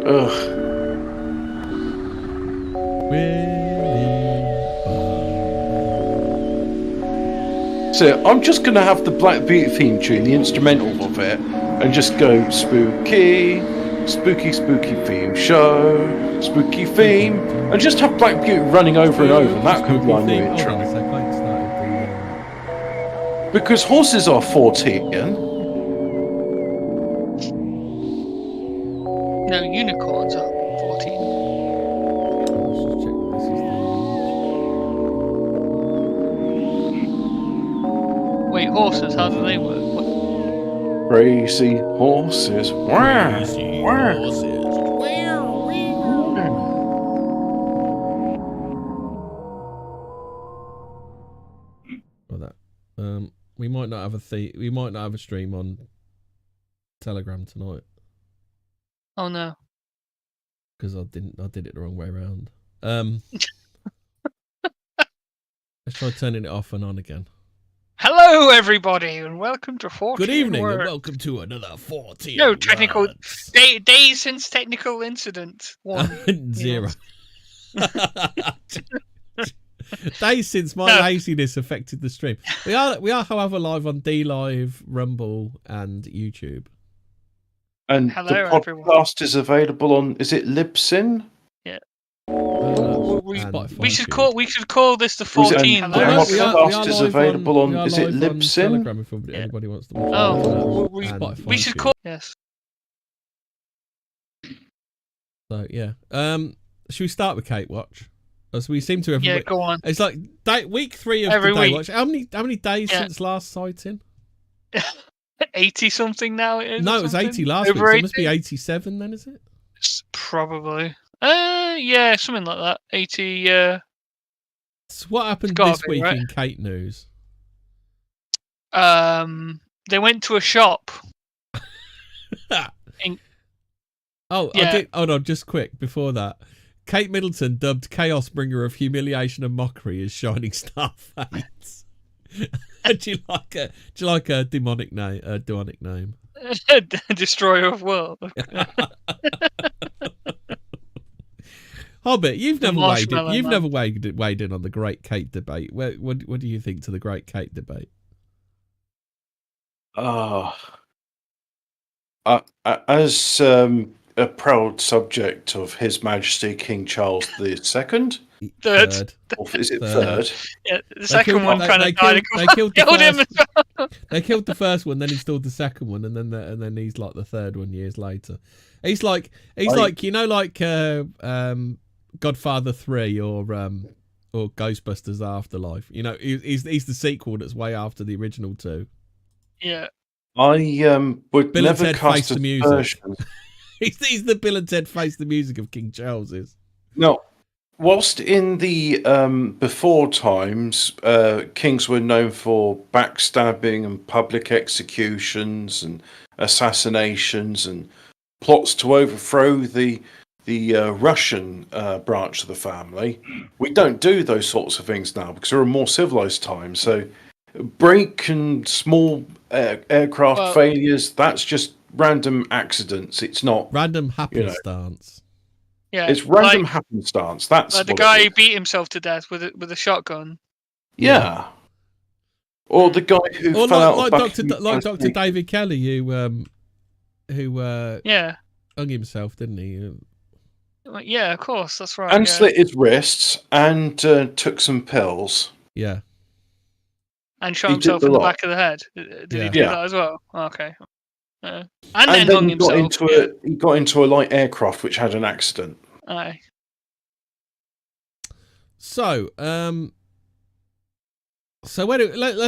Ugh. So I'm just going to have the Black Beauty theme tune, the instrumental of it, and just go spooky, spooky, spooky theme show, spooky theme, and just have Black Beauty running over and over. And that could be my new intro. Because horses are Fortean. No, unicorns are 14. Wait, horses, how do they work? What? Crazy horses. Crazy horses. Well, that. We might not have we might not have a stream on Telegram tonight. Oh no. Because I did it the wrong way around. Let's try turning it off and on again. Hello, everybody, and welcome to 14. Good evening, and welcome to another 14. No technical days since technical incident 1. 0. Days since my laziness affected the stream. We are, however, live on DLive, Rumble, and YouTube. And hello, the podcast everyone. Is available on. Is it Libsyn? Yeah. We should call this the 14. The podcast is available on. Is it Libsyn? Telegram if anybody wants to watch. We should call. Yes. So yeah. Should we start with Kate Watch? As we seem to have. Yeah, go on. It's like week 3 of every the Day week. Watch. How many days since last sighting? 80 something now it is. No, it was 80 last week. So it must be 87 then, is it? Probably. Yeah, something like that. 80. So what happened this week in Kate news? They went to a shop. Yeah. I did. Hold on, just quick before that. Kate Middleton dubbed Chaos Bringer of Humiliation and Mockery as Shining Star Fates. Do you like a demonic name? Destroyer of World. Hobbit, you've never weighed in on the Great Kate debate. What do you think to the Great Kate debate? As a proud subject of His Majesty King Charles II. Third. Is it third? Yeah, the second one kind of died. They killed the first one, then installed the second one, and then he's like the third one years later. He's like Godfather 3 or Ghostbusters Afterlife. You know, he's the sequel that's way after the original 2. Yeah. I would Bill never and Ted cast Face the Music. version. He's the Bill and Ted Face the Music of King Charles's. No. Whilst in the before times, kings were known for backstabbing and public executions and assassinations and plots to overthrow the Russian branch of the family. We don't do those sorts of things now because we're a more civilized time. So break and small aircraft failures, that's just random accidents. It's not random happenstance. Yeah, it's random happenstance. That's like the guy who beat himself to death with a shotgun. Yeah. Or the guy who fell out like Dr. David Kelly who hung himself, didn't he? Yeah, of course, that's right. And slit his wrists and took some pills. Yeah. And shot himself in the back of the head. Did he do that as well? Okay. And then hung himself. He got into a light aircraft which had an accident. Aye. So, let's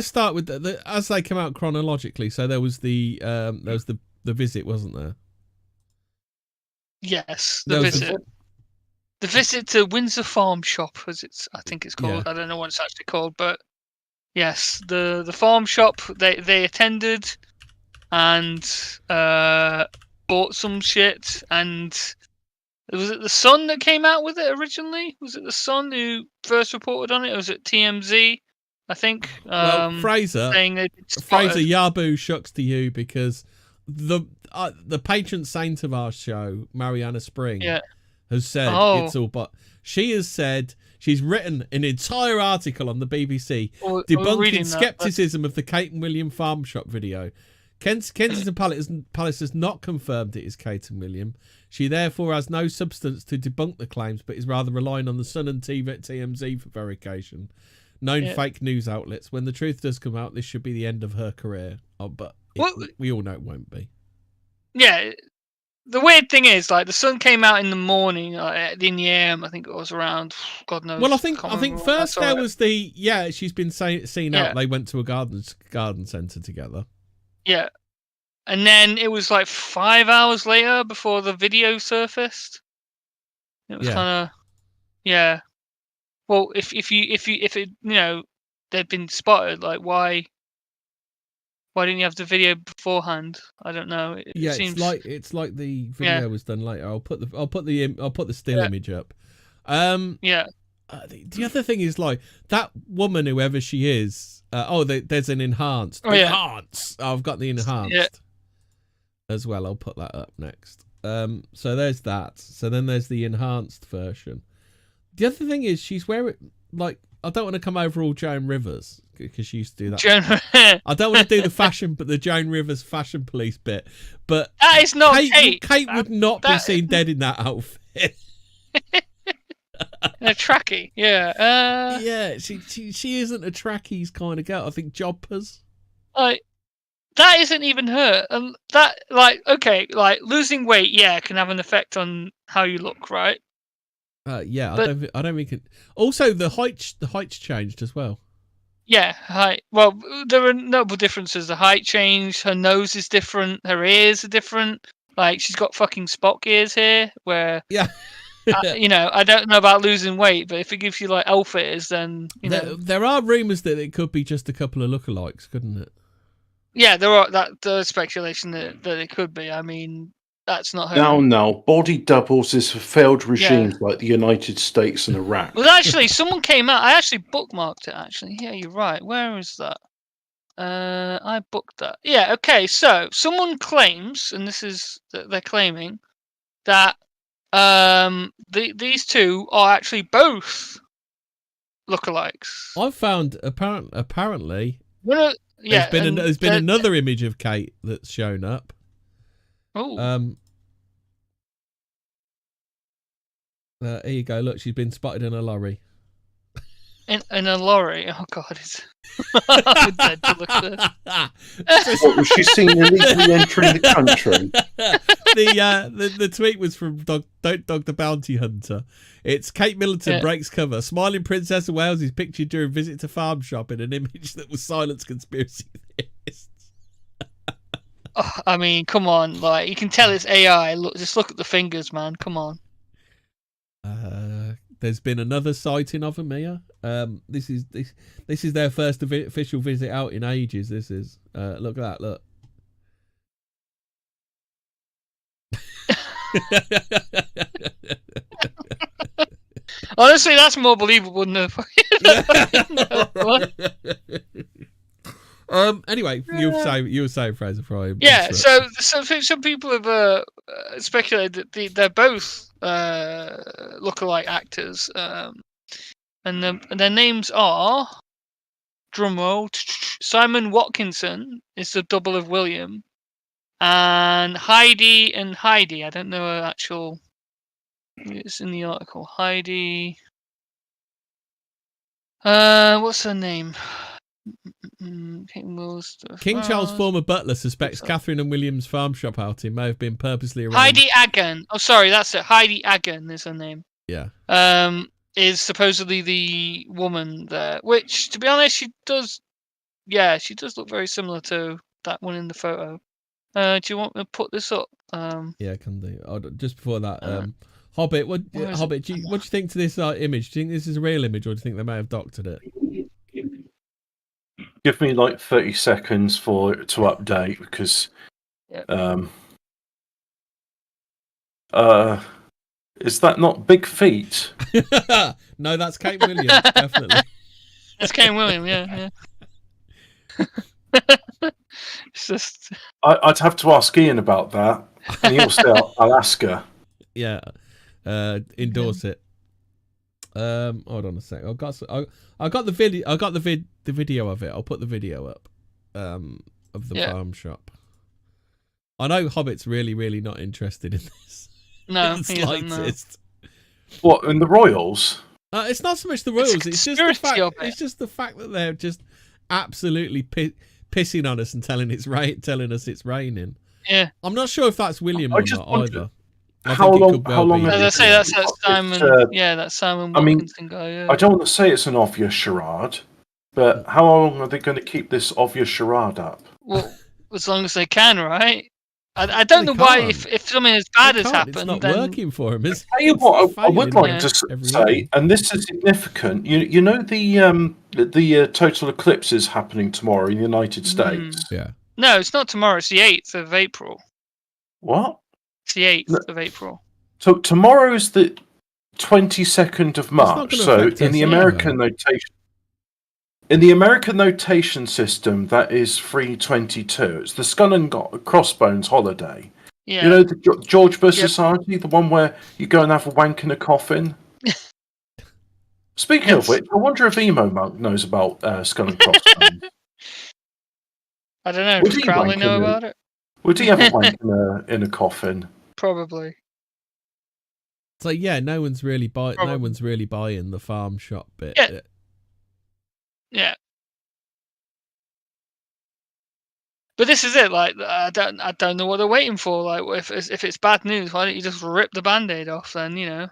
start with the as they come out chronologically. So there was the visit, wasn't there? Yes, the visit. The visit to Windsor Farm Shop, I think it's called. Yeah. I don't know what it's actually called, but yes, the farm shop they attended and bought some shit. And was it the Sun that came out with it originally? Was it the Sun who first reported on it, or was it TMZ? I think. Fraser, saying they Fraser, Yabu shucks to you because the patron saint of our show, Mariana Spring, has said it's all. But she has said she's written an entire article on the BBC debunking skepticism of the Kate and William Farm Shop video. Kensington Palace has not confirmed it is Kate and William. She therefore has no substance to debunk the claims, but is rather relying on the Sun and TMZ for verification. Known fake news outlets. When the truth does come out, this should be the end of her career. We all know it won't be. Yeah. The weird thing is, like, the Sun came out in the morning, in the AM. I think it was around, God knows. Well, I think first there was she's been seen out. They went to a garden centre together. Yeah. And then it was like 5 hours later before the video surfaced. It was kind of, Well, if it they'd been spotted, like why didn't you have the video beforehand? I don't know. It seems... it's like the video was done later. I'll put the still image up. The other thing is, like, that woman, whoever she is. There's an enhanced. Enhanced. I've got the enhanced as well. I'll put that up next. So there's that. So then there's the enhanced version. The other thing is she's wearing, like, I don't want to come over all Joan Rivers because she used to do that. I don't want to do the Joan Rivers fashion police bit, but that is not Kate. Kate would not be seen dead in that outfit. A trackie, she isn't a trackies kind of girl. I think jobbers. Like, that isn't even her, and that, like, okay, like, losing weight, can have an effect on how you look, right? But, I don't think it. Also, the height's changed as well. Yeah, height. Well, there are notable differences. The height changed. Her nose is different. Her ears are different. Like, she's got fucking Spock ears here. Where I don't know about losing weight, but if it gives you like elf ears, then there are rumours that it could be just a couple of lookalikes, couldn't it? Yeah, there's speculation that it could be. I mean, that's not her. No. Body doubles is for failed regimes like the United States and Iraq. Well, actually, someone came out. I actually bookmarked it, actually. Yeah, you're right. Where is that? I booked that. Yeah, okay. So, someone claims, and this is that they're claiming, that these two are actually both lookalikes. I've found, apparently... There's been another image of Kate that's shown up. Oh. Here you go. Look, she's been spotted in a lorry. In a lorry? Oh God! I'm dead to look at this. What was she seen illegally entering the country? The tweet was from Don't Dog the Bounty Hunter. It's Kate Middleton breaks cover. Smiling Princess of Wales is pictured during visit to farm shop in an image that will silence conspiracy theorists. I mean, come on! Like, you can tell it's AI. Just look at the fingers, man. Come on. There's been another sighting of them here. This is their first official visit out in ages. This is look at that. Look. Honestly, that's more believable than Anyway, you were saying Fraser Fry. Yeah, so some people have speculated that they're both lookalike actors, and their names are, drumroll, Simon Watkinson is the double of William, and Heidi. I don't know her actual. It's in the article. Heidi. What's her name? King Charles' former butler suspects Catherine and William's farm shop outing may have been purposely arranged. Heidi Aggen. Oh, sorry, that's it. Heidi Aggen is her name. Yeah. Is supposedly the woman there, which, to be honest, she does look very similar to that one in the photo. Do you want me to put this up? Yeah, I can do. Just before that, Hobbit. What do you think to this image? Do you think this is a real image, or do you think they may have doctored it? Give me like 30 seconds for it to update, because is that not Big Feet? No, that's Kate Williams, definitely. That's Kate Williams, yeah. It's just. I'd have to ask Ian about that, and he'll say Alaska. Yeah, endorse it. Hold on a sec. I got the video. I got the video of it. I'll put the video up. Of the farm shop. I know Hobbit's really not interested in this. No, in the slightest. What, in the Royals? It's not so much the Royals. It's just the fact. It's just the fact that they're just absolutely pissing on us and telling us it's raining. Yeah. I'm not sure if that's William or not either. How long? As I say, that's that Simon. That Simon Wilkinson guy. Yeah. I don't want to say it's an obvious charade, but how long are they going to keep this obvious charade up? Well, as long as they can, right? I don't know why. If something as bad has happened, it's not then working for him. Tell you what, I would like to say, and this is significant. You know the total eclipse is happening tomorrow in the United States. Yeah. No, it's not tomorrow. It's the 8th of April. What? It's the 8th of April. So tomorrow is the 22nd of March. So in the American notation. In the American notation system, that is 3/22. It's the Skull and Crossbones holiday. Yeah. You know the George Bush Society, the one where you go and have a wank in a coffin? Speaking of which, I wonder if Emo Monk knows about Skull and Crossbones. I don't know. Does Crowley know about it? Would he have a wank in a coffin? Probably. So yeah, no one's really buying the farm shop bit. Yeah. But this is it. Like, I don't know what they're waiting for. Like, if it's bad news, why don't you just rip the Band-Aid off? Then, you know.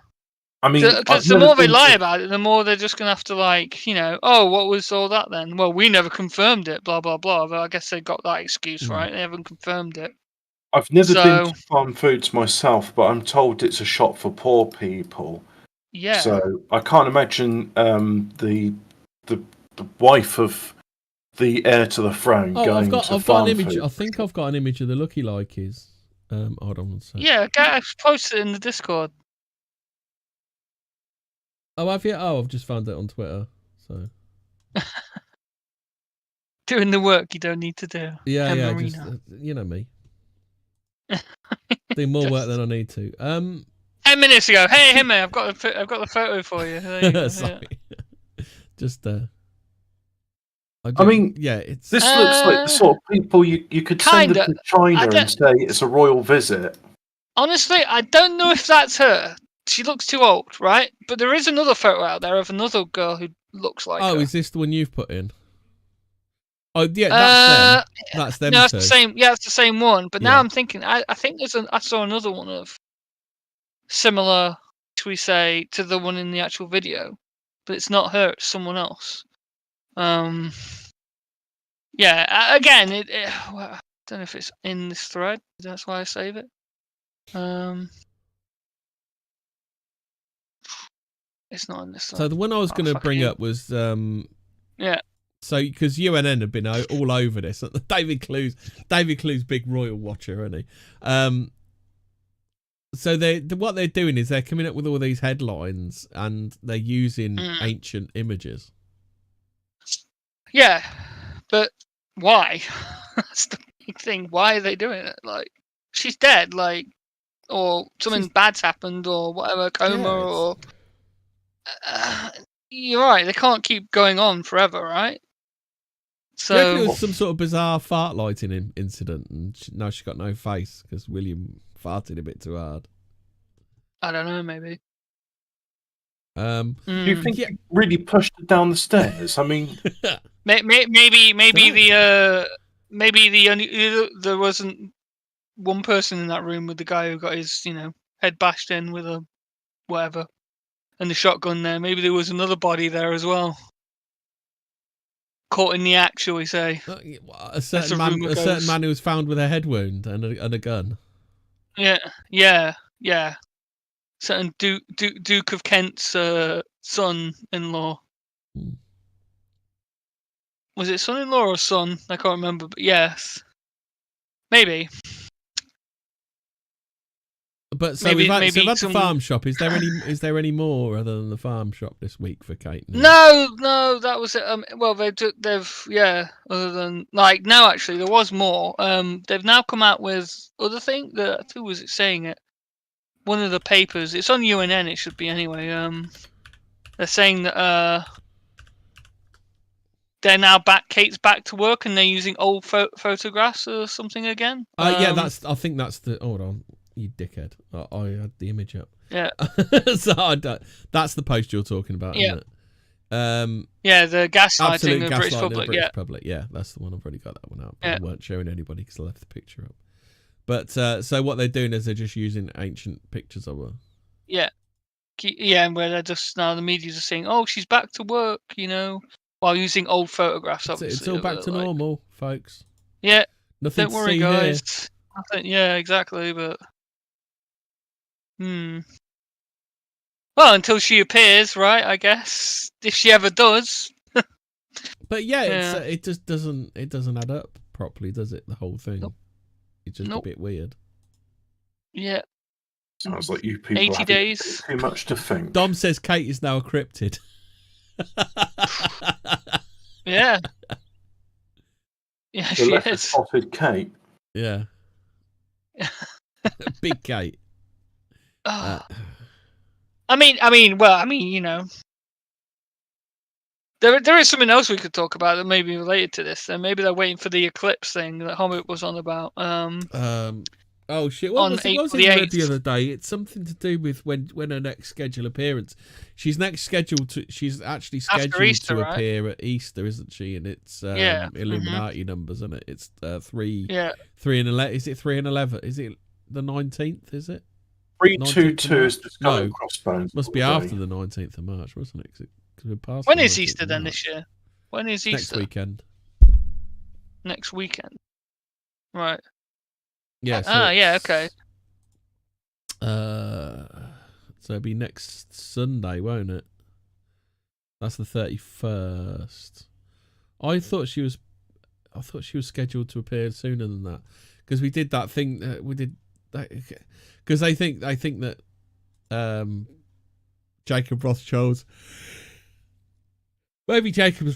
I mean, because the more they lie about it, the more they're just gonna have to, like, you know, oh, what was all that then? Well, we never confirmed it. Blah blah blah. But I guess they got that excuse, right? They haven't confirmed it. I've never been to Farm Foods myself, but I'm told it's a shop for poor people. Yeah. So I can't imagine the wife of the heir to the throne going to Farm Foods. I think I've got an image of the Lucky Likeys. Hold on one second. Yeah, I've posted it in the Discord. Oh, have you? Oh, I've just found it on Twitter. So doing the work you don't need to do. Yeah, just, you know me. Do more work than I need to. 10 minutes ago. Hey, mate, I've got the photo for you. There you go. Sorry. Just I mean, yeah, it's this looks like the sort of people you could send to China and say it's a royal visit. Honestly, I don't know if that's her. She looks too old, right? But there is another photo out there of another girl who looks like her. Oh, is this the one you've put in? Oh, yeah, that's them. That's them. No, it's the same. Yeah, it's the same one. But now I'm thinking, I think I saw another one of similar, should we say, to the one in the actual video, but it's not her. It's someone else. Yeah. Again, well, I don't know if it's in this thread. That's why I save it. It's not in this thread. So the one I was going to bring up was yeah. So, because UNN have been all over this, David Clue's big royal watcher, isn't he? So what they're doing is they're coming up with all these headlines and they're using ancient images. Yeah, but why? That's the big thing. Why are they doing it? Like, she's dead, like, or something bad's happened, or whatever, coma, or. You're right. They can't keep going on forever, right? So it was some sort of bizarre fart lighting incident, and now she's got no face because William farted a bit too hard. I don't know, maybe. Do you think he really pushed it down the stairs? I mean, maybe there wasn't one person in that room with the guy who got his head bashed in with a whatever and the shotgun there. Maybe there was another body there as well. Caught in the act, shall we say? A certain man who was found with a head wound and a gun. Yeah. Certain Duke of Kent's son-in-law. Was it son-in-law or son? I can't remember, but yes, maybe. But so we've had the farm shop. Is there any more other than the farm shop this week for Kate? No, that was it. Well, they've other than like no, actually there was more. They've now come out with other thing that who was it saying it? One of the papers. It's on UNN. It should be anyway. They're saying that they're now back. Kate's back to work, and they're using old photographs or something again. Yeah, I think that's the. Hold on. You dickhead! I had the image up. Yeah. So that's the post you're talking about, isn't it? Yeah, the gaslighting of the British public. Yeah, that's the one. I've already got that one out. But I weren't showing anybody because I left the picture up. But so what they're doing is they're just using ancient pictures of her. Yeah, and where they're just now the media's are saying, "Oh, she's back to work," while using old photographs. Obviously, it's all back to normal, folks. Yeah, nothing. Don't worry, guys. Nothing. Yeah, exactly. But well, until she appears, right? I guess if she ever does. But it just doesn't add up properly, does it? The whole thing. Nope. It's just a bit weird. Yeah. Sounds like you people 80 days. Too much to think. Dom says Kate is now a cryptid. Yeah. Yeah, she is. Spotted Kate. Yeah. Big Kate. I mean, there is something else we could talk about that may be related to this. And maybe they're waiting for the eclipse thing that Hobbit was on about. Oh shit! What was it the other day? It's something to do with when her next scheduled appearance. She's actually scheduled Easter, to appear at Easter, isn't she? And it's Illuminati numbers, isn't it? It's 3 and 11. Is it 3 and 11? Is it the 19th? Is it 322 is the skull and crossbones. Must be after the 19th of March, wasn't it? When is Easter then this year? When is Easter? Next weekend. Next weekend. Right. Yeah. So okay. So it'll be next Sunday, won't it? That's the 31st. I thought she was scheduled to appear sooner than that because we did that thing. We did that because I think that Jacob Rothschild's. Maybe Jacob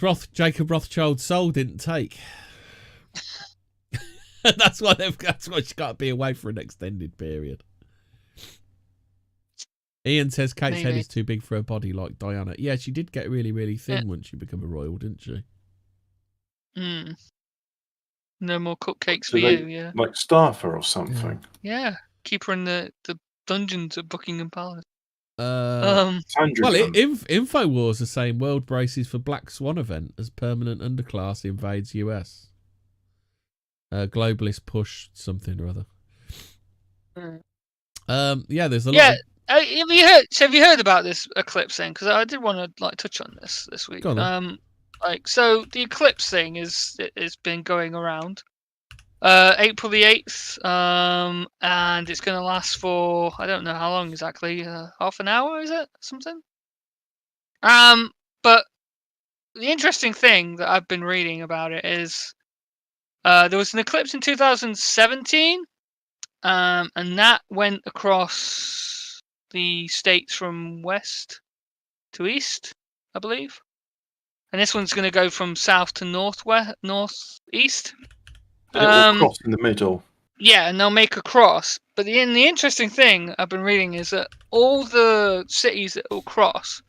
Rothschild's soul didn't take. That's why she's got to be away for an extended period. Ian says Kate's head is too big for her body, like Diana. Yeah, she did get really, really thin once she became a royal, didn't she? No more cupcakes for you, yeah. Like starve her or something. Yeah, keep her in the dungeons at Buckingham Palace. Infowars are saying world braces for Black Swan event as permanent underclass invades US. Globalist push something or other. There's a lot. Have you heard about this eclipse thing? Because I did want to touch on this week. Go on, so the eclipse thing is been going around. April the 8th, and it's going to last for I don't know how long exactly. Half an hour, is it something? But the interesting thing that I've been reading about it is. There was an eclipse in 2017, and that went across the states from west to east, I believe. And this one's going to go from south to northeast. It will cross in the middle. Yeah, and they'll make a cross. But the interesting thing I've been reading is that all the cities that will cross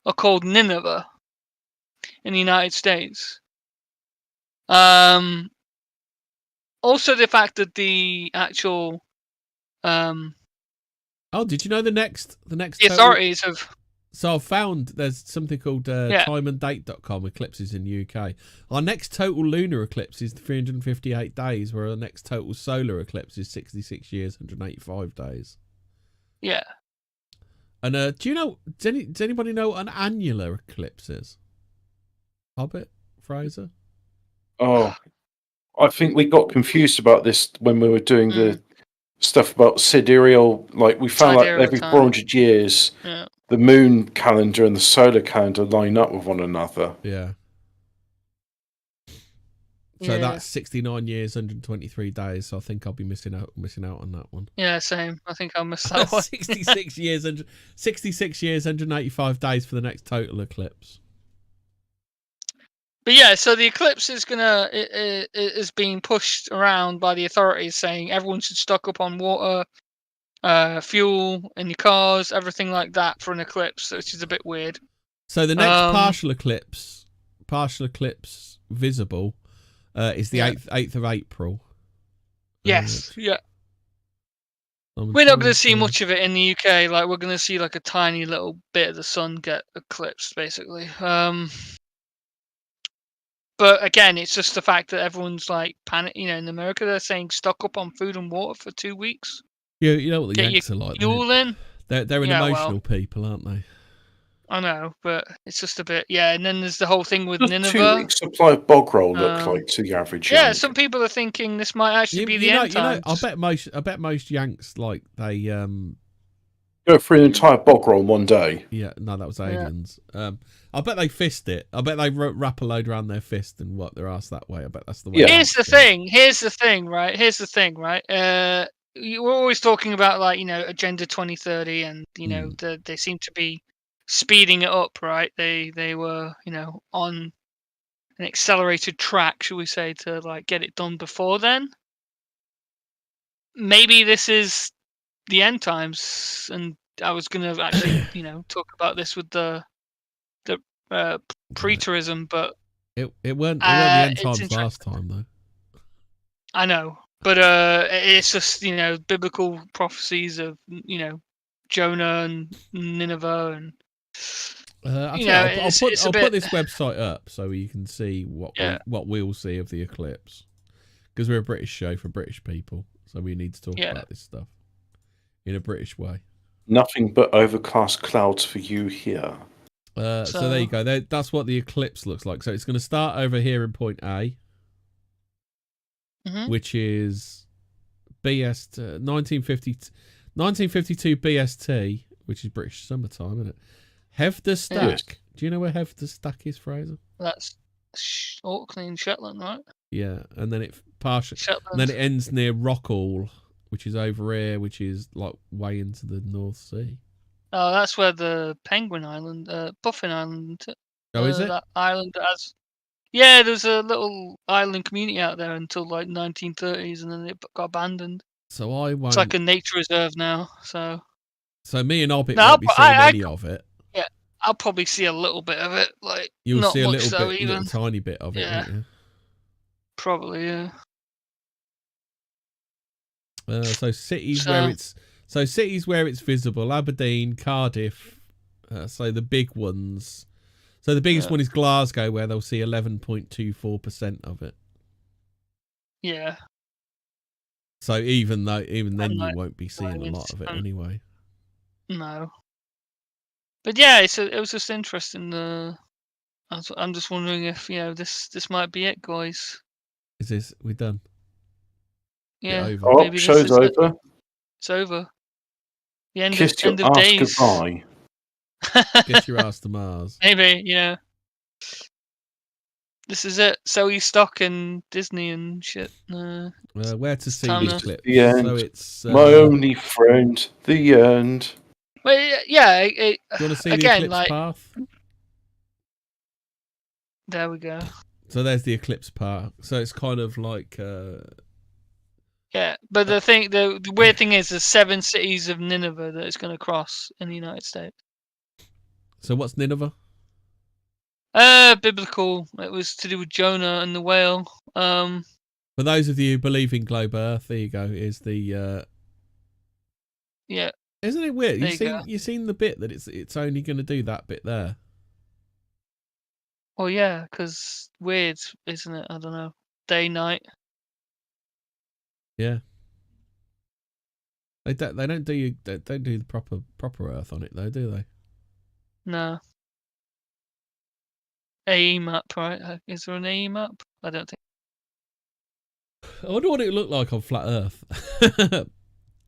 are called Nineveh in the United States. Also, the fact that the actual, did you know the next? The authorities have. So I've found there's something called timeanddate.com eclipses in the UK. Our next total lunar eclipse is 358 days, where our next total solar eclipse is 66 years, 185 days. Yeah. And do you know? Does anybody know what an annular eclipse is? Hobbit, Fraser. Oh. I think we got confused about this when we were doing the stuff about sidereal. Like we found out every 400 years, the moon calendar and the solar calendar line up with one another. Yeah. So that's 69 years, 123 days. So I think I'll be missing out on that one. Yeah, same. I think I'll miss that one. 66 years, 185 days for the next total eclipse. But yeah, so the eclipse is is being pushed around by the authorities, saying everyone should stock up on water, fuel in your cars, everything like that for an eclipse, which is a bit weird. So the next partial eclipse visible is the 8th of April. Yes, yeah. We're not going to see much of it in the UK. Like, we're going to see like a tiny little bit of the sun get eclipsed, basically. But again, it's just the fact that everyone's like panic. You know, in America, they're saying stock up on food and water for 2 weeks. Yeah, you know what the Yanks are like. Fuel in. They're an emotional people, aren't they? I know, but it's just a bit, And then there's the whole thing with Nineveh. 2 weeks supply of bog roll look like to the average Yank? Some people are thinking this might actually be the end times. I bet most Yanks like they go through an entire bog roll in one day. Yeah, no, that was aliens. I bet they fist it. I bet they wrap a load around their fist and wipe their ass that way. I bet that's the way. Yeah. Here's the thing, right? We're always talking about like Agenda 2030, and they seem to be speeding it up, right? They were on an accelerated track, should we say, to like get it done before then. Maybe this is the end times, and I was going to actually talk about this with the pre-tourism, but it weren't the end times last time though. I know, but it's just biblical prophecies of Jonah and Nineveh and. I'll put this website up so you can see what we'll see of the eclipse, because we're a British show for British people, so we need to talk about this stuff in a British way. Nothing but overcast clouds for you here. So there you go. That's what the eclipse looks like. So it's going to start over here in point A, which is BST 1952 BST, which is British summertime, isn't it? Hefter Stack. Yes. Do you know where Hefter Stack is, Fraser? That's Orkney and Shetland, right? Yeah, and then it ends near Rockall, which is over here, which is like way into the North Sea. Oh, that's where the Penguin Island, Puffin Island. Oh, is it? That island has. Yeah, there's a little island community out there until like 1930s, and then it got abandoned. So I won't. It's like a nature reserve now. So me and Hobbit won't be seeing any of it. Yeah, I'll probably see a little bit of it. Like you'll not see a much little tiny bit of it. Yeah, won't you? Probably. Yeah. So cities where it's visible: Aberdeen, Cardiff. So the big ones. So the biggest one is Glasgow, where they'll see 11.24% of it. Yeah. So even then you won't be seeing a lot of it anyway. No. But yeah, it was just interesting. I'm just wondering if this might be it, guys. Is this we done? Yeah. Maybe show's over. It's over. The end Kiss of your ass days. Goodbye. Get your ass to Mars. Maybe, This is it. Sell your stock in Disney and shit. Where to see the eclipse? The end. So it's my only friend. The end. Well, yeah. Do you want to see the eclipse path? There we go. So there's the eclipse path. So it's kind of like. Yeah, but the weird thing is, there's 7 cities of Nineveh that it's going to cross in the United States. So what's Nineveh? Biblical. It was to do with Jonah and the whale. For those of you who believe in globe Earth, there you go. Is the yeah. Isn't it weird? You've seen the bit that it's only going to do that bit there. Well, yeah, because weird, isn't it? I don't know. Day, night. Yeah. They don't do the proper Earth on it though, do they? No. AE map, right? Is there an AE map? I don't think. I wonder what it would look like on flat Earth.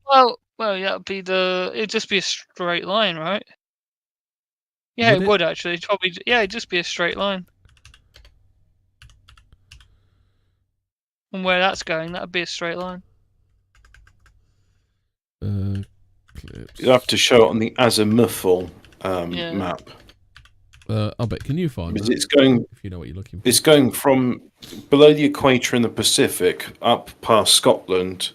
well, yeah, it'd just be a straight line, right? Yeah, it would actually. It'd just be a straight line. and where that's going, that'd be a straight line. Eclipse. You have to show it on the azimuthal map. I bet. Can you find Because that? it's going. If you know what you're looking for. It's going from below the equator in the Pacific up past Scotland.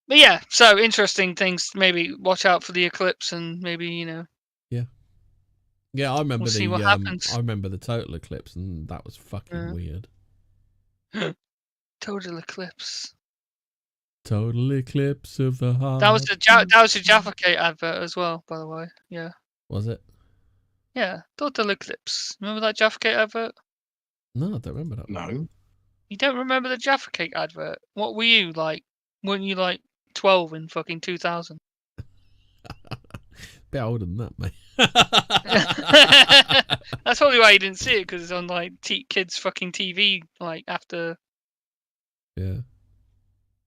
But yeah, so interesting things. Maybe watch out for the eclipse, and maybe Yeah, I remember we'll see what happens. I remember the total eclipse, and that was fucking weird. Total eclipse. Total eclipse of the heart. That was a Jaffa Cake advert as well, by the way. Yeah. Was it? Yeah, Total Eclipse. Remember that Jaffa Cake advert? No, I don't remember that. No. You don't remember the Jaffa Cake advert? What were you like? Weren't you like 12 in fucking 2000? Bit older than that, mate. That's probably why you didn't see it, because it's on like kids fucking TV like after. Yeah.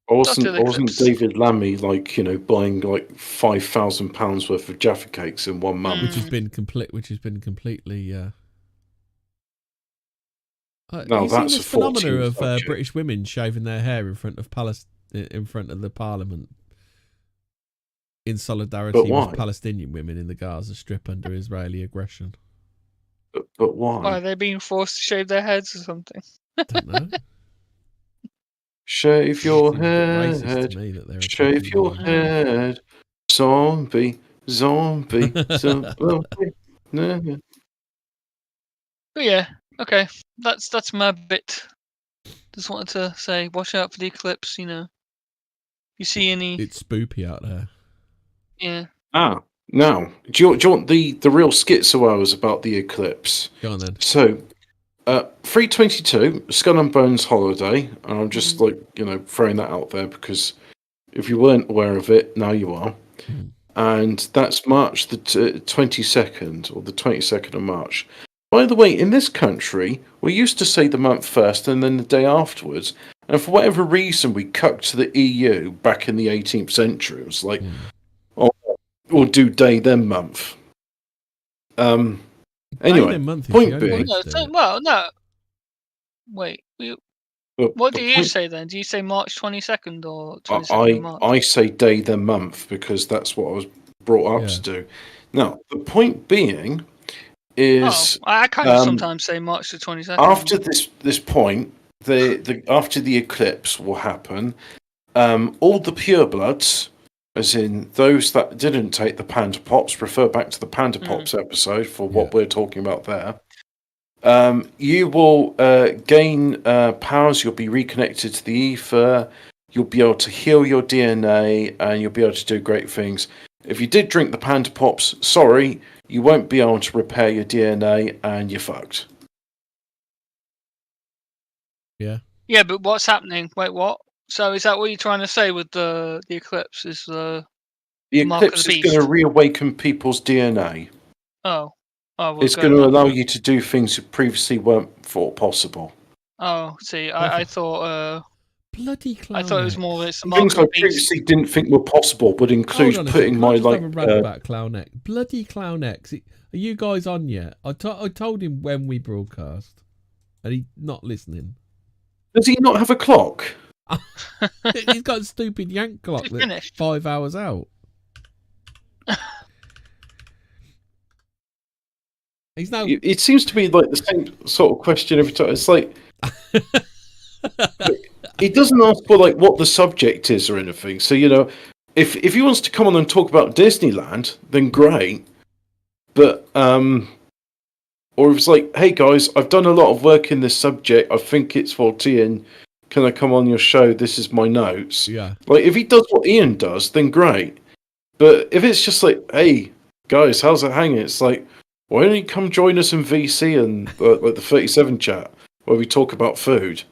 Wasn't David Lammy buying like £5,000 worth of Jaffa cakes in 1 month? Which has been completely. No, you that's seen this a phenomena of subject. British women shaving their hair in front of the Parliament in solidarity with Palestinian women in the Gaza Strip under Israeli aggression. But why? Why are they being forced to shave their heads or something? Don't know. Shave your head. Racist to me that they're Shave your head. Zombie. Zombie. No. But yeah, okay. That's my bit. Just wanted to say, watch out for the eclipse. You see any? It's spoopy out there. Yeah. Now, do you want the real schizo hours about the eclipse? Go on then. So, 322, Skull and Bones holiday, and I'm just throwing that out there because if you weren't aware of it, now you are. And that's March the 22nd, or the 22nd of March. By the way, in this country, we used to say the month first and then the day afterwards, and for whatever reason, we cucked to the EU back in the 18th century. It was like, we'll do day then month. Anyway, point being... No. Wait. What do you say then? Do you say March 22nd or 22nd of March? I say day then month because that's what I was brought up to do. Now, the point being is... I kind of sometimes say March the 22nd. After this point, after the eclipse will happen, all the purebloods, as in those that didn't take the Panda Pops, refer back to the Panda Pops episode for what we're talking about there. You will gain powers. You'll be reconnected to the ether. You'll be able to heal your DNA, and you'll be able to do great things. If you did drink the Panda Pops, sorry, you won't be able to repair your DNA, and you're fucked. Yeah. Yeah, but what's happening? Wait, what? So is that what you're trying to say with the eclipse? Is the eclipse is going to reawaken people's DNA. Oh, it's going to allow you to do things that previously weren't thought possible. Oh, see, I thought. Bloody clown. I thought it was more. It's things I previously didn't think were possible would include putting my about Clown X. Bloody Clown X. Are you guys on yet? I told him when we broadcast, and he's not listening. Does he not have a clock? He's got a stupid yank clock that's 5 hours out. He's now. It seems to be like the same sort of question every time. It's like he doesn't ask for like what the subject is or anything. So if he wants to come on and talk about Disneyland, then great. But or if it's like, hey guys, I've done a lot of work in this subject. I think it's Fortean. Can I come on your show? This is my notes. Yeah. Like if he does what Ian does, then great. But if it's just like, hey guys, how's it hanging? It's like, why don't you come join us in VC and like the 37 chat where we talk about food?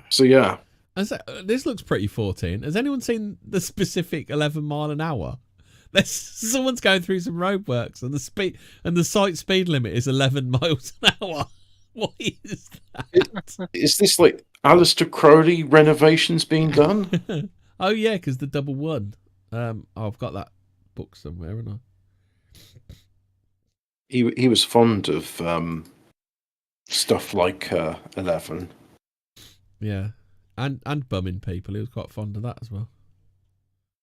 So yeah. This looks pretty 14. Has anyone seen the specific 11 mile an hour? Someone's going through some roadworks and the site speed limit is 11 miles an hour. What is that? Is this like Alistair Crowley renovations being done? Oh yeah, because the double one. I've got that book somewhere, haven't I? He was fond of stuff like 11. Yeah, and bumming people. He was quite fond of that as well.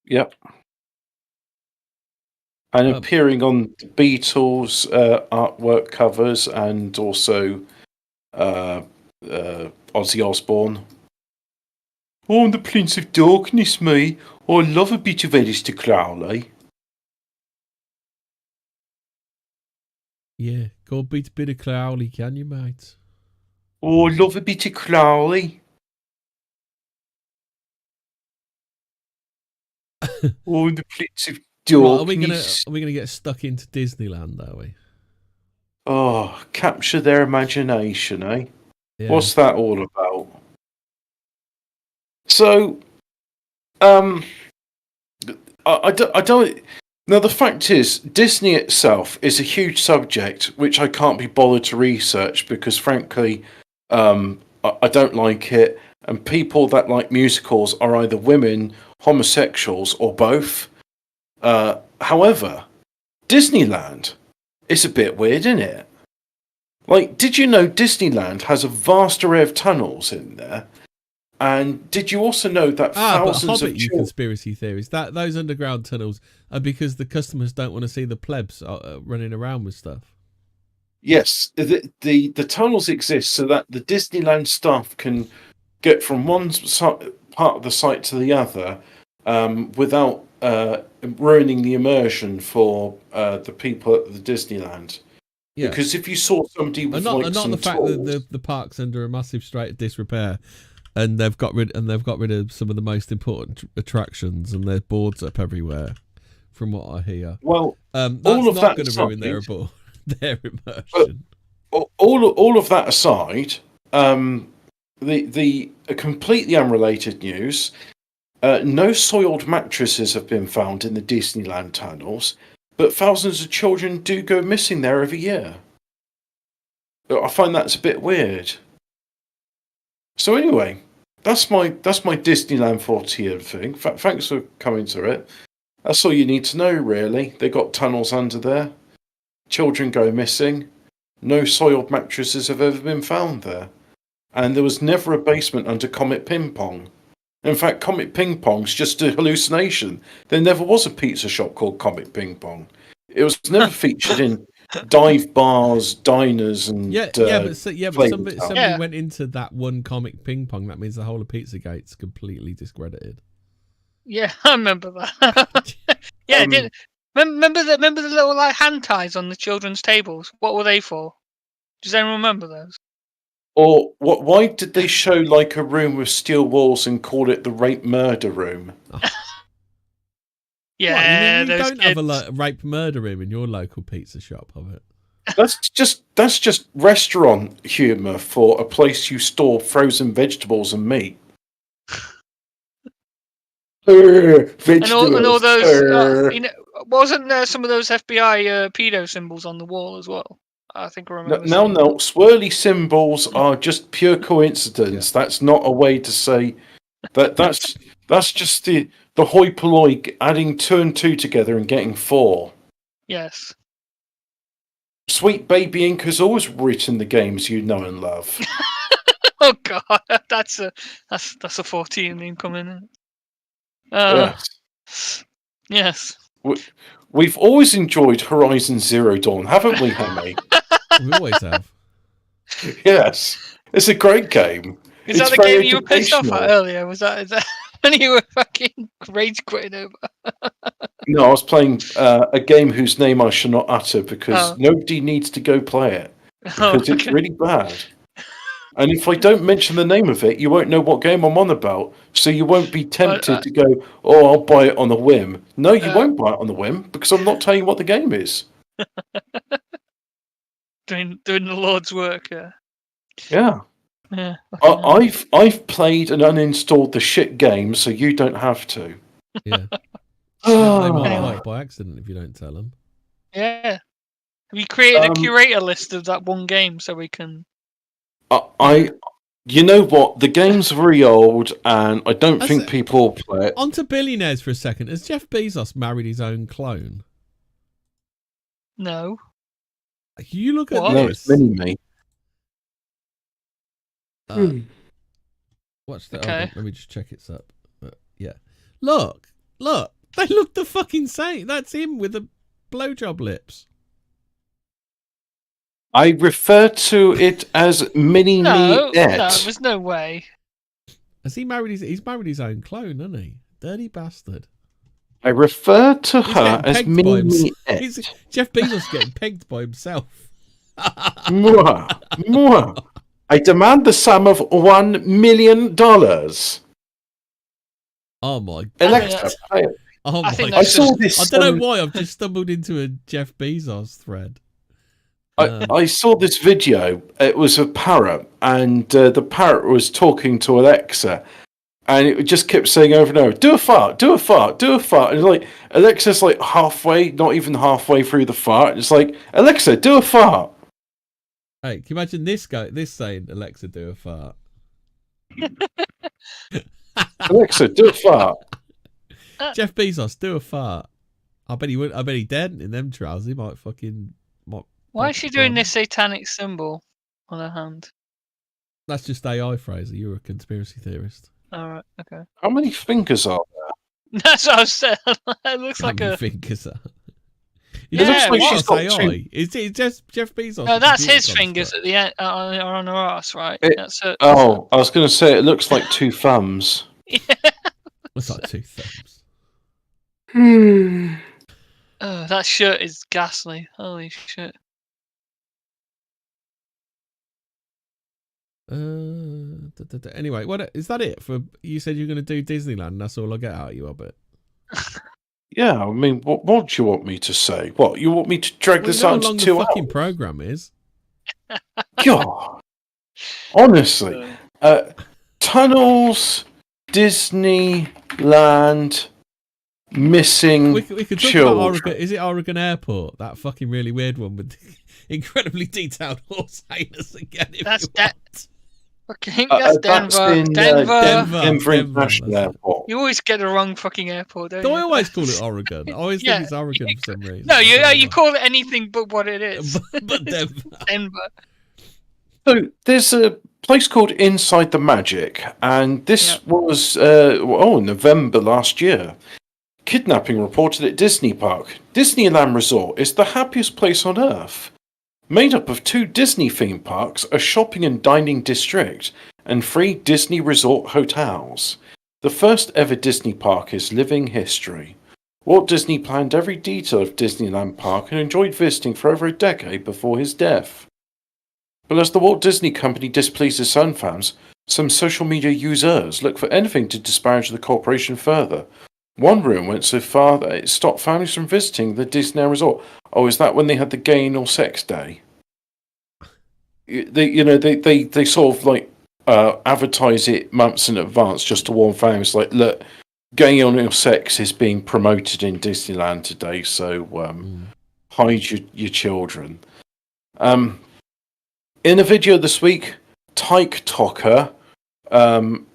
Yep. And appearing on the Beatles artwork covers, and also Ozzy Osbourne. Oh, I'm the Prince of Darkness, me. I love a bit of Aleister Crowley. Yeah, go beat a bit of Crowley, can you, mate? Oh, I love a bit of Crowley. Oh, the Prince of Darkness. Right, are we gonna get stuck into Disneyland, are we? Oh, capture their imagination, eh? Yeah. What's that all about? So, I don't. Now, the fact is, Disney itself is a huge subject which I can't be bothered to research because, frankly, I don't like it. And people that like musicals are either women, homosexuals, or both. However, Disneyland is a bit weird, isn't it? Like, did you know Disneyland has a vast array of tunnels in there? And did you also know that thousands Hobbit, of you conspiracy theories, that those underground tunnels are because the customers don't want to see the plebs running around with stuff? Yes, the tunnels exist so that the Disneyland staff can get from one part of the site to the other without ruining the immersion for the people at the Disneyland. Yeah. Because if you saw somebody with not some the fact tools, that the park's under a massive state of disrepair, and they've got rid of some of the most important attractions, and their boards up everywhere. From what I hear, well, that's all of not that going to ruin their immersion. All of that aside, the completely unrelated news: no soiled mattresses have been found in the Disneyland tunnels, but thousands of children do go missing there every year. I find that's a bit weird. So anyway, that's my Disneyland Fortean thing. Thanks for coming to it. That's all you need to know, really. They got tunnels under there. Children go missing. No soiled mattresses have ever been found there. And there was never a basement under Comet Ping Pong. In fact, Comet Ping Pong's just a hallucination. There never was a pizza shop called Comet Ping Pong. It was never featured in dive bars, diners, and but somebody went into that one Comet Ping Pong. That means the whole of Pizzagate's completely discredited. Yeah, I remember that. Yeah, remember the little like hand ties on the children's tables? What were they for? Does anyone remember those? Or why did they show like a room with steel walls and call it the rape murder room? Oh. Yeah, you don't have a rape murder room in your local pizza shop, have it? That's just restaurant humour for a place you store frozen vegetables and meat. And all those, wasn't there some of those FBI pedo symbols on the wall as well? I think I remember. No, swirly symbols are just pure coincidence. Yeah. That's not a way to say that. That's just the hoi polloi adding 2 and 2 together and getting 4. Yes. Sweet Baby Ink has always written the games you know and love. Oh God, that's a 14 incoming. Yes. Yes. We've always enjoyed Horizon Zero Dawn, haven't we, Hemi? We always have. Yes. It's a great game. Is that the game you were pissed off at earlier? Is that when you were fucking rage quitting over? No, I was playing a game whose name I shall not utter because nobody needs to go play it. Because it's really bad. And if I don't mention the name of it, you won't know what game I'm on about. So you won't be tempted to go, oh, I'll buy it on a whim. No, you won't buy it on a whim because I'm not telling you what the game is. doing the Lord's work, yeah. Yeah. Yeah. I've played and uninstalled the shit game, so you don't have to. Yeah. They might buy it by accident if you don't tell them. Yeah. Have you created a curator list of that one game so we can? You know what? The game's very old, and I don't think people will play it. On to billionaires for a second. Has Jeff Bezos married his own clone? No. You look at What? No, this. it's Mini-Me. Watch that. Okay. Let me just check it's up. Yeah. Look. They look the fucking same. That's him with the blowjob lips. I refer to it as Mini-Me. No, there's no way. Has he married he's married his own clone, hasn't he? Dirty bastard. I refer to her as Mini-Me. Jeff Bezos getting pegged by himself. Mwah. I demand the sum of $1 million. Oh my god. Alexa, play it. Oh my god. I saw this. I don't know why I've just stumbled into a Jeff Bezos thread. I saw this video. It was a parrot, and the parrot was talking to Alexa, and it just kept saying over and over, "Do a fart, do a fart, do a fart." And like Alexa's like halfway, not even halfway through the fart. It's like, Alexa, do a fart. Hey, can you imagine this saying, "Alexa, do a fart"? Alexa, do a fart. Jeff Bezos, do a fart. I bet he would. I bet he dead in them trousers. He might fucking. Why is she doing this satanic symbol on her hand? That's just AI, Fraser. You're a conspiracy theorist. All right, okay. How many fingers are there? That's what I was saying. It looks How like many a. fingers are? It looks like she's got AI. two. Is it just Jeff Bezos? No, that's his fingers at the end on her ass, right? That's it. Oh, I was going to say it looks like two thumbs. Looks like two thumbs. Oh, that shirt is ghastly. Holy shit. Anyway, what is that? It for you said you're going to do Disneyland. And that's all I get out of you, Hobbit. Yeah, I mean, what do you want me to say? What you want me to drag this on to 2 the hours? fucking program is. God, honestly, tunnels, Disneyland, missing We could talk children. about Oregon. Is it Oregon Airport? That fucking really weird one with the incredibly detailed horse hangers again. That's fucking that's Denver. That's in, Denver International That's Airport. You always get the wrong fucking airport, don't Do you? I always call it Oregon? I always think it's Oregon for some reason. No, you call it anything but what it is. but Denver. Denver. So there's a place called Inside the Magic, and this was November last year. Kidnapping reported at Disney Park. Disneyland Resort is the happiest place on earth. Made up of 2 Disney theme parks, a shopping and dining district, and 3 Disney resort hotels. The first ever Disney park is living history. Walt Disney planned every detail of Disneyland Park and enjoyed visiting for over a decade before his death. But as the Walt Disney Company displeases some fans, some social media users look for anything to disparage the corporation further. One rumour went so far that it stopped families from visiting the Disneyland Resort. Oh, is that when they had the gay anal sex day? They sort of like advertise it months in advance just to warn families, like, look, gay anal sex is being promoted in Disneyland today, so hide your children. In a video this week, TikToker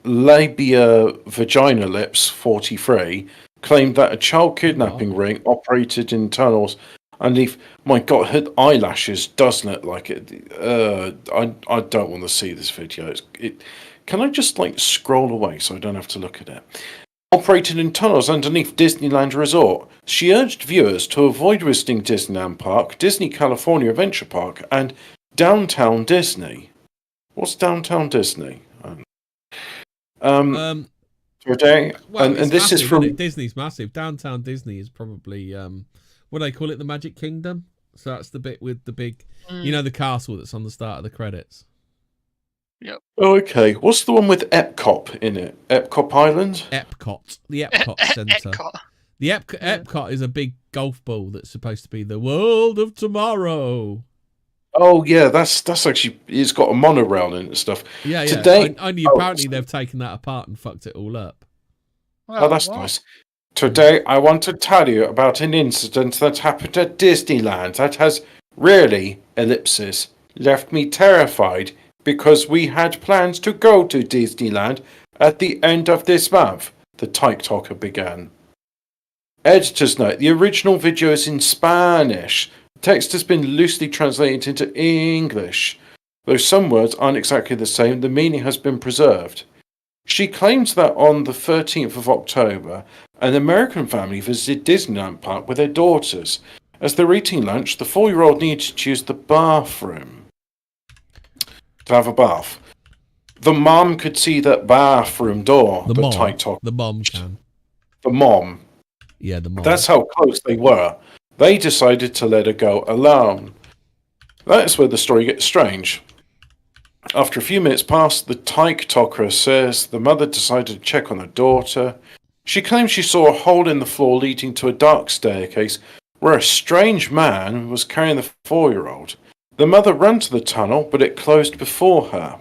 Labia Vagina Lips 43 claimed that a child kidnapping ring operated in tunnels underneath. My God, her eyelashes doesn't look like it. I don't want to see this video. Can I just like scroll away so I don't have to look at it? Operated in tunnels underneath Disneyland Resort. She urged viewers to avoid visiting Disneyland Park, Disney California Adventure Park, and Downtown Disney. What's Downtown Disney? Today, well, and this massive, is from Disney's massive. Downtown Disney is probably what do they call it, the Magic Kingdom. So that's the bit with the big, the castle that's on the start of the credits. Yep. Oh, okay. What's the one with Epcot in it? Epcot Island? Epcot, the Epcot Centre. The Epcot is a big golf ball that's supposed to be the world of tomorrow. Oh yeah, that's actually, it's got a monorail in it and stuff. Yeah. Today, only apparently they've taken that apart and fucked it all up. Well, that's nice. Today I want to tell you about an incident that happened at Disneyland that has really, ellipsis, left me terrified, because we had plans to go to Disneyland at the end of this month, the TikToker began. Editor's note, the original video is in Spanish. The text has been loosely translated into English. Though some words aren't exactly the same, the meaning has been preserved. She claims that on the 13th of October, an American family visited Disneyland Park with their daughters. As they were eating lunch, the 4-year-old needed to use the bathroom to have a bath. The mom could see that bathroom door. The mom can. The mom. Yeah, the mom. That's how close they were. They decided to let her go alone. That's where the story gets strange. After a few minutes passed, the TikToker says the mother decided to check on her daughter. She claims she saw a hole in the floor leading to a dark staircase where a strange man was carrying the 4-year-old. The mother ran to the tunnel, but it closed before her.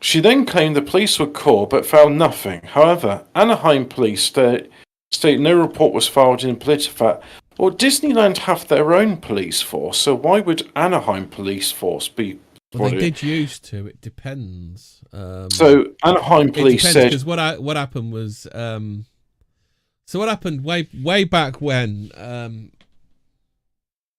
She then claimed the police were called but found nothing. However, Anaheim police state no report was filed in PolitiFact. Well, Disneyland have their own police force, so why would Anaheim police force be? Well, they did used to. It depends. So Anaheim police said because what happened was so what happened way back when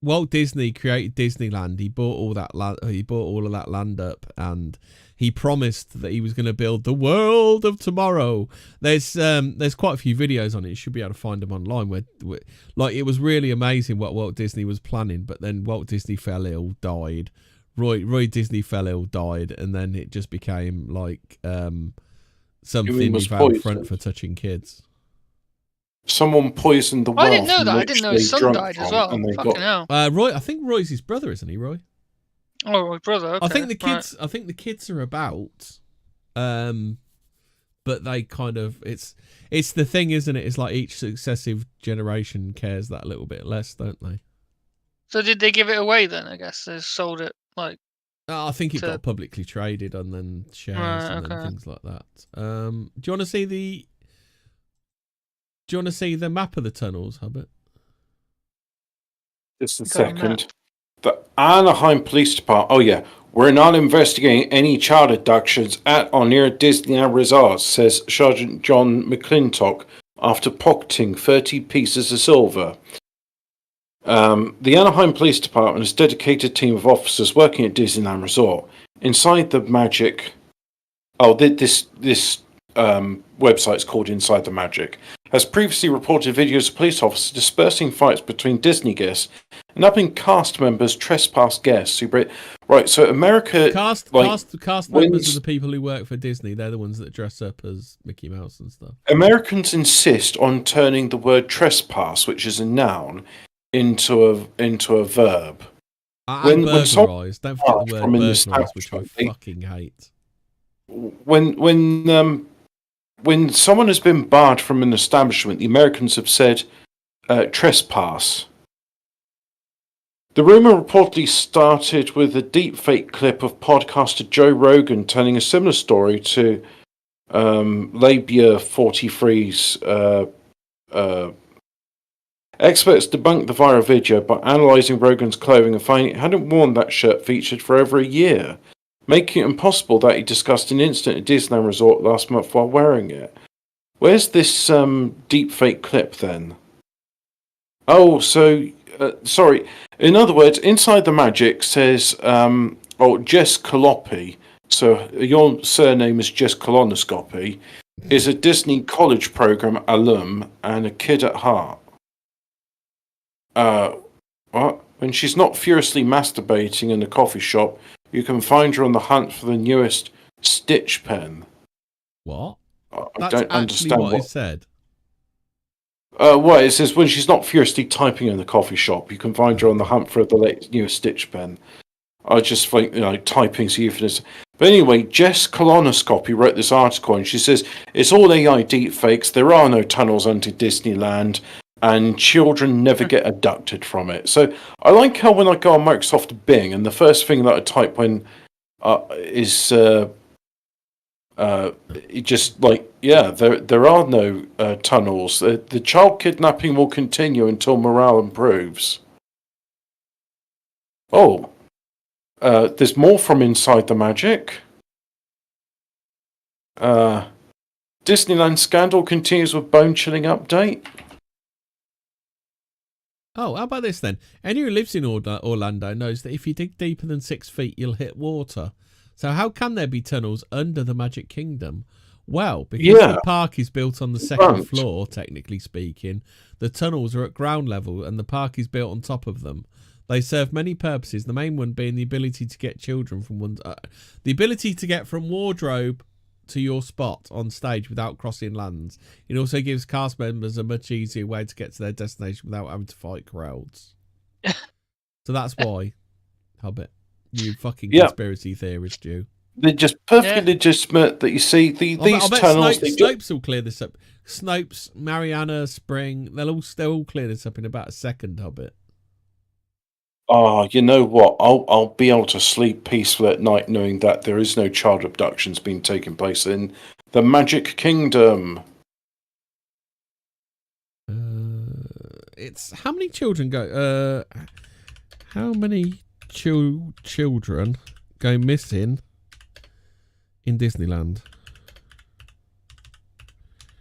Walt Disney created Disneyland. He bought all that land. He bought all of that land up, and he promised that he was going to build the world of tomorrow. There's quite a few videos on it. You should be able to find them online. Where like it was really amazing what Walt Disney was planning, but then Walt Disney fell ill, died. Roy Disney fell ill, died, and then it just became like something without front for touching kids. Someone poisoned the well. I didn't know that. I didn't know his son died as well. Fucking hell. Roy, I think Roy's his brother, isn't he, Roy? Oh, my brother. Okay. I think the kids. Right. I think the kids are about, but they kind of it's the thing, isn't it? It's like each successive generation cares that little bit less, don't they? So did they give it away then? I guess they sold it like. I think it got publicly traded and then shares and then things like that. Do you want to see the? Do you want to see the map of the tunnels, Hobbit? Just a second. The Anaheim Police Department. Oh, yeah. We're not investigating any child abductions at or near Disneyland Resorts, says Sergeant John McClintock after pocketing 30 pieces of silver. The Anaheim Police Department is a dedicated team of officers working at Disneyland Resort. Inside the Magic. Oh, this website's called Inside the Magic. Has previously reported videos of police officers dispersing fights between Disney guests and helping cast members trespass guests. Right, so America... Cast members are the people who work for Disney. They're the ones that dress up as Mickey Mouse and stuff. Americans insist on turning the word trespass, which is a noun, into a verb. Burglarise. Don't forget the word burglarise, which I fucking hate. When someone has been barred from an establishment, the Americans have said trespass. The rumour reportedly started with a deepfake clip of podcaster Joe Rogan telling a similar story to Labia 43's. Experts debunked the viral video by analysing Rogan's clothing and finding it hadn't worn that shirt featured for over a year, making it impossible that he discussed an incident at Disneyland Resort last month while wearing it. Where's this deepfake clip then? Oh, so sorry. In other words, Inside the Magic says, Jess Colopi, so your surname is Jess Colonoscopy, is a Disney college program alum and a kid at heart. What? When she's not furiously masturbating in a coffee shop, you can find her on the hunt for the newest Stitch pen. What? I don't understand what it said. Well, it says when she's not furiously typing in the coffee shop, you can find her on the hunt for the newest Stitch pen. I just think, typing's euphemism. But anyway, Jess Colonoscopy wrote this article, and she says, it's all AI deepfakes, there are no tunnels under Disneyland, and children never get abducted from it. So I like how when I go on Microsoft Bing, and the first thing that I type when is just like, there are no tunnels. The child kidnapping will continue until morale improves. Oh, There's more from Inside the Magic. Disneyland scandal continues with bone-chilling update. Oh, how about this then? Anyone who lives in Orlando knows that if you dig deeper than 6 feet, you'll hit water. So how can there be tunnels under the Magic Kingdom? Well, because the park is built on the second floor, technically speaking, the tunnels are at ground level and the park is built on top of them. They serve many purposes, the main one being the ability to get children from the ability to get from wardrobe to your spot on stage without crossing lands. It also gives cast members a much easier way to get to their destination without having to fight crowds. So that's why, Hobbit, you fucking conspiracy theorist, you. They're just perfectly legitimate that you see these tunnels. Snopes will clear this up. Snopes, Mariana, Spring, they'll all clear this up in about a second, Hobbit. Oh, you know what? I'll be able to sleep peacefully at night knowing that there is no child abductions being taken place in the Magic Kingdom. It's how many children go? How many children go missing in Disneyland?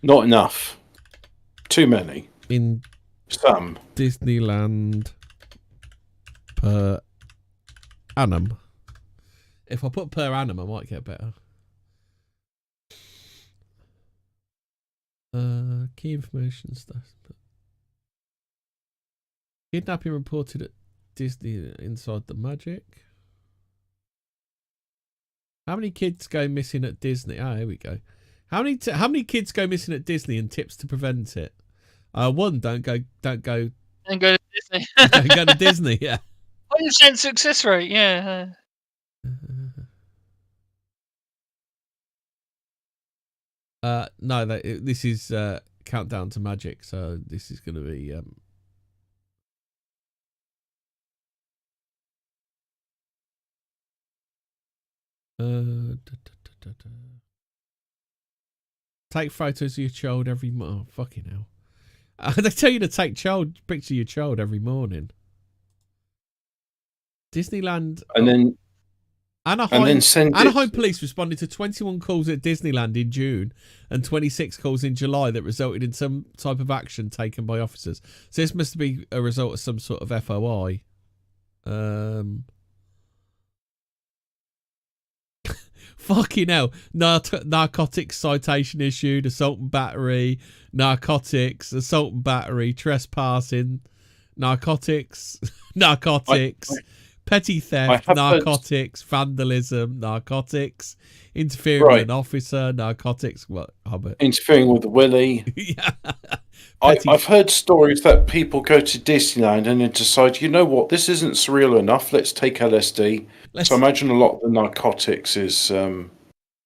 Not enough. Too many. In some Disneyland. Per annum. If I put per annum, I might get better. Key information stuff. Kidnapping reported at Disney Inside the Magic. How many kids go missing at Disney? Ah, here we go. How many kids go missing at Disney and tips to prevent it? One, don't go to Disney. Don't go to Disney. Yeah. 100% success rate, yeah. No, this is Countdown to Magic, so this is going to be... Take photos of your child every morning. Oh, fucking hell. They tell you to take picture of your child every morning. Disneyland, and then Anaheim police responded to 21 calls at Disneyland in June and 26 calls in July that resulted in some type of action taken by officers. So this must be a result of some sort of FOI. Fucking hell. Narcotics citation issued, assault and battery, narcotics, assault and battery, trespassing, narcotics, petty theft, narcotics, vandalism, narcotics, interfering with an officer, narcotics, what, Hobbit? Interfering with the willy. Yeah. I've heard stories that people go to Disneyland and then decide, you know what, this isn't surreal enough, let's take LSD. So I imagine a lot of the narcotics is... I'm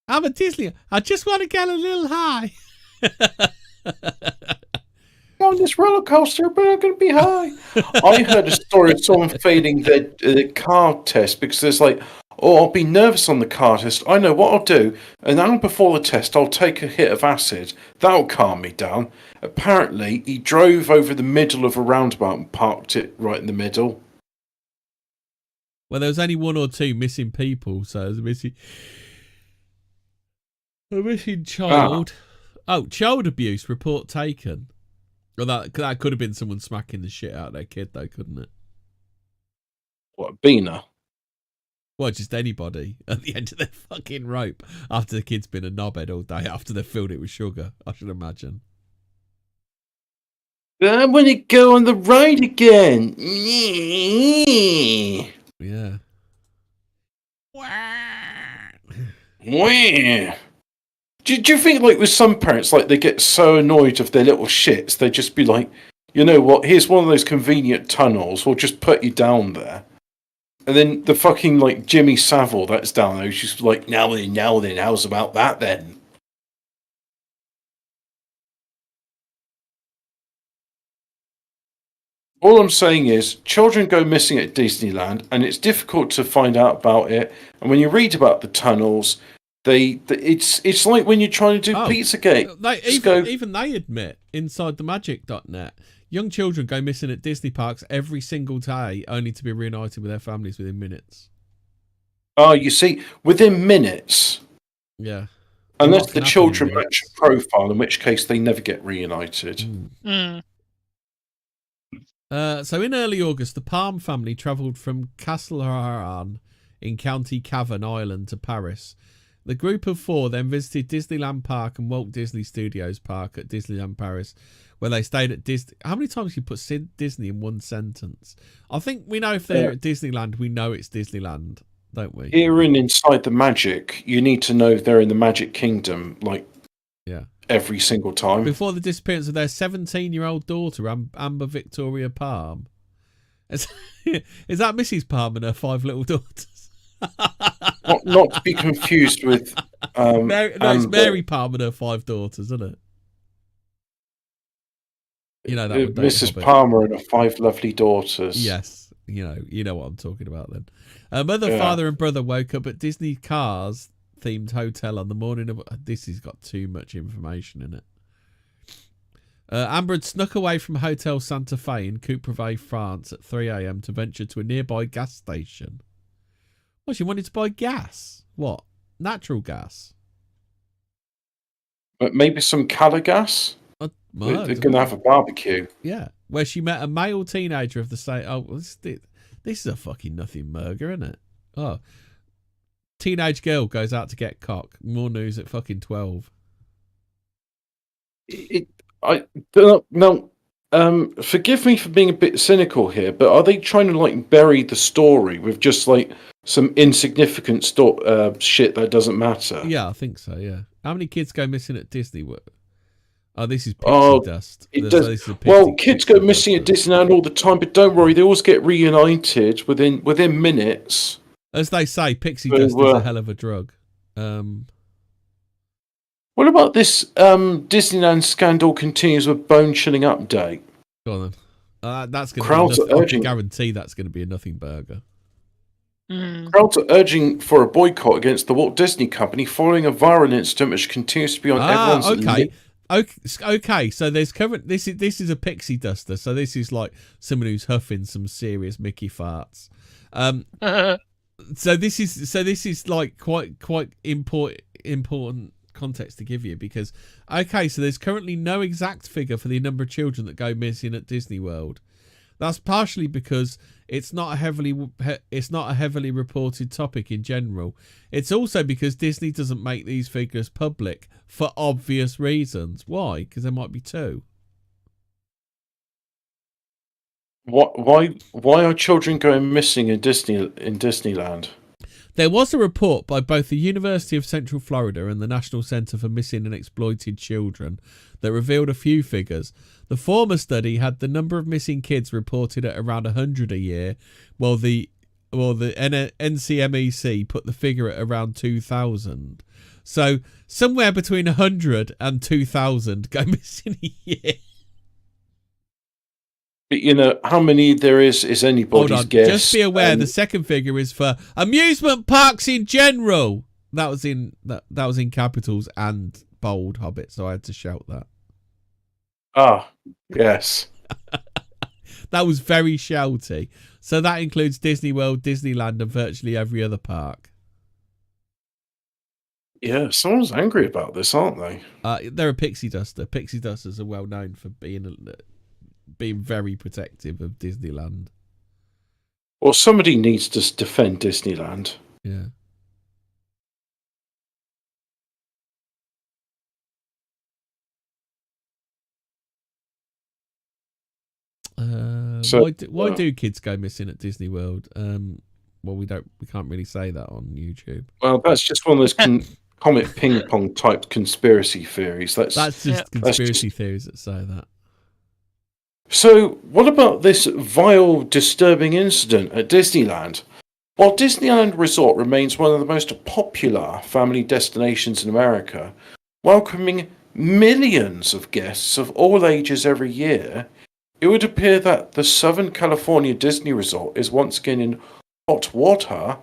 at Disney, I just want to get a little high. On this roller coaster, but I'm going to be high. I heard a story of someone failing their car test because there's like, oh, I'll be nervous on the car test. I know what I'll do. An hour before the test, I'll take a hit of acid. That'll calm me down. Apparently, he drove over the middle of a roundabout and parked it right in the middle. Well, there was only one or two missing people, so there's a missing child. Oh, child abuse report taken. Well, that could have been someone smacking the shit out of their kid, though, couldn't it? What, Beaner? Well, just anybody at the end of their fucking rope after the kid's been a knobhead all day after they've filled it with sugar, I should imagine. I want to go on the ride again. Yeah. Do you think, like, with some parents, like, they get so annoyed of their little shits, they just be like, you know what, here's one of those convenient tunnels, we'll just put you down there. And then the fucking, like, Jimmy Savile that's down there, he's just like, now then, how's about that then? All I'm saying is, children go missing at Disneyland, and it's difficult to find out about it, and when you read about the tunnels... It's like when you're trying to do Pizzagate. Even they admit, inside the magic.net, young children go missing at Disney parks every single day, only to be reunited with their families within minutes. Oh, you see, within minutes. Yeah. Unless the children match a profile, in which case they never get reunited. So in early August, the Palm family travelled from Castleharan in County Cavan, Ireland, to Paris. The group of four then visited Disneyland Park and Walt Disney Studios Park at Disneyland Paris, where they stayed at Disney. How many times can you put Disney in one sentence? I think we know if they're at Disneyland, we know it's Disneyland, don't we? Here and inside the magic, you need to know they're in the Magic Kingdom, every single time. Before the disappearance of their 17-year-old daughter, Amber Victoria Palm. Is that Mrs. Palm and her 5 little daughters? not to be confused with... it's Mary Palm and her 5 daughters, isn't it? You know that one, Mrs. Hobbit. Palmer and her 5 lovely daughters. Yes, you know what I'm talking about then. Mother, father, and brother woke up at Disney Cars themed hotel on the morning of... This has got too much information in it. Amber had snuck away from Hotel Santa Fe in Coupevray, France at 3 a.m. to venture to a nearby gas station. What, she wanted to buy gas? What? Natural gas? But maybe some colour gas? They're going to have a barbecue. Yeah, where she met a male teenager of the same... Oh, this is a fucking nothing burger, isn't it? Oh. Teenage girl goes out to get cock. More news at fucking 12. Forgive me for being a bit cynical here, but are they trying to bury the story with just some insignificant shit that doesn't matter? Yeah, I think so. Yeah. How many kids go missing at Disney? Oh, this is pixie dust. Kids go missing at Disneyland all the time, but don't worry, they always get reunited within minutes. As they say, pixie dust is a hell of a drug. What about this Disneyland scandal continues with bone-chilling update? Go on then. That's going to be I can guarantee that's going to be a nothing burger. Crowds are urging for a boycott against the Walt Disney Company following a viral incident which continues to be on everyone's list. Okay, so there's this is a pixie duster, so this is like someone who's huffing some serious Mickey farts. So this is like quite important context to give you, because so there's currently no exact figure for the number of children that go missing at Disney World. That's partially because it's not a heavily reported topic in general. It's also because Disney doesn't make these figures public for obvious reasons. Why? Because there might be 2. Why are children going missing in Disneyland? There was a report by both the University of Central Florida and the National Center for Missing and Exploited Children that revealed a few figures. The former study had the number of missing kids reported at around 100 a year, while the NCMEC put the figure at around 2,000. So somewhere between 100 and 2,000 go missing a year. But how many there is anybody's guess. Just be aware, the second figure is for amusement parks in general. That was in capitals and bold, Hobbit, so I had to shout that. Ah, yes. That was very shouty. So that includes Disney World, Disneyland, and virtually every other park. Yeah, someone's angry about this, aren't they? They're a pixie duster. Pixie dusters are well known for being very protective of Disneyland. Well, somebody needs to defend Disneyland. Yeah. Why do kids go missing at Disney World? Well, we can't really say that on YouTube. Well, that's just one of those comic ping pong type conspiracy theories. That's just conspiracy theories that say that. So, what about this vile, disturbing incident at Disneyland? While Disneyland Resort remains one of the most popular family destinations in America, welcoming millions of guests of all ages every year, it would appear that the Southern California Disney Resort is once again in hot water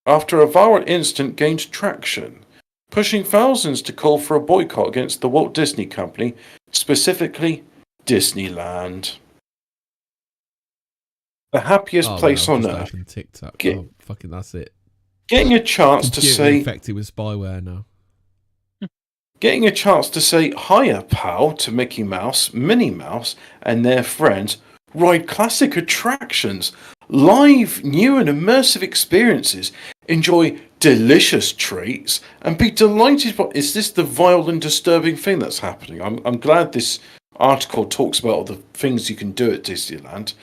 after a viral incident gained traction, pushing thousands to call for a boycott against the Walt Disney Company, specifically Disneyland. The happiest place on earth. TikTok. Fucking that's it. getting a chance to Computer say infected with spyware now. Getting a chance to say hiya, pal, to Mickey Mouse, Minnie Mouse, and their friends, ride classic attractions, live, new, and immersive experiences, enjoy delicious treats, and be delighted by. Is this the vile and disturbing thing that's happening? I'm glad this article talks about all the things you can do at Disneyland.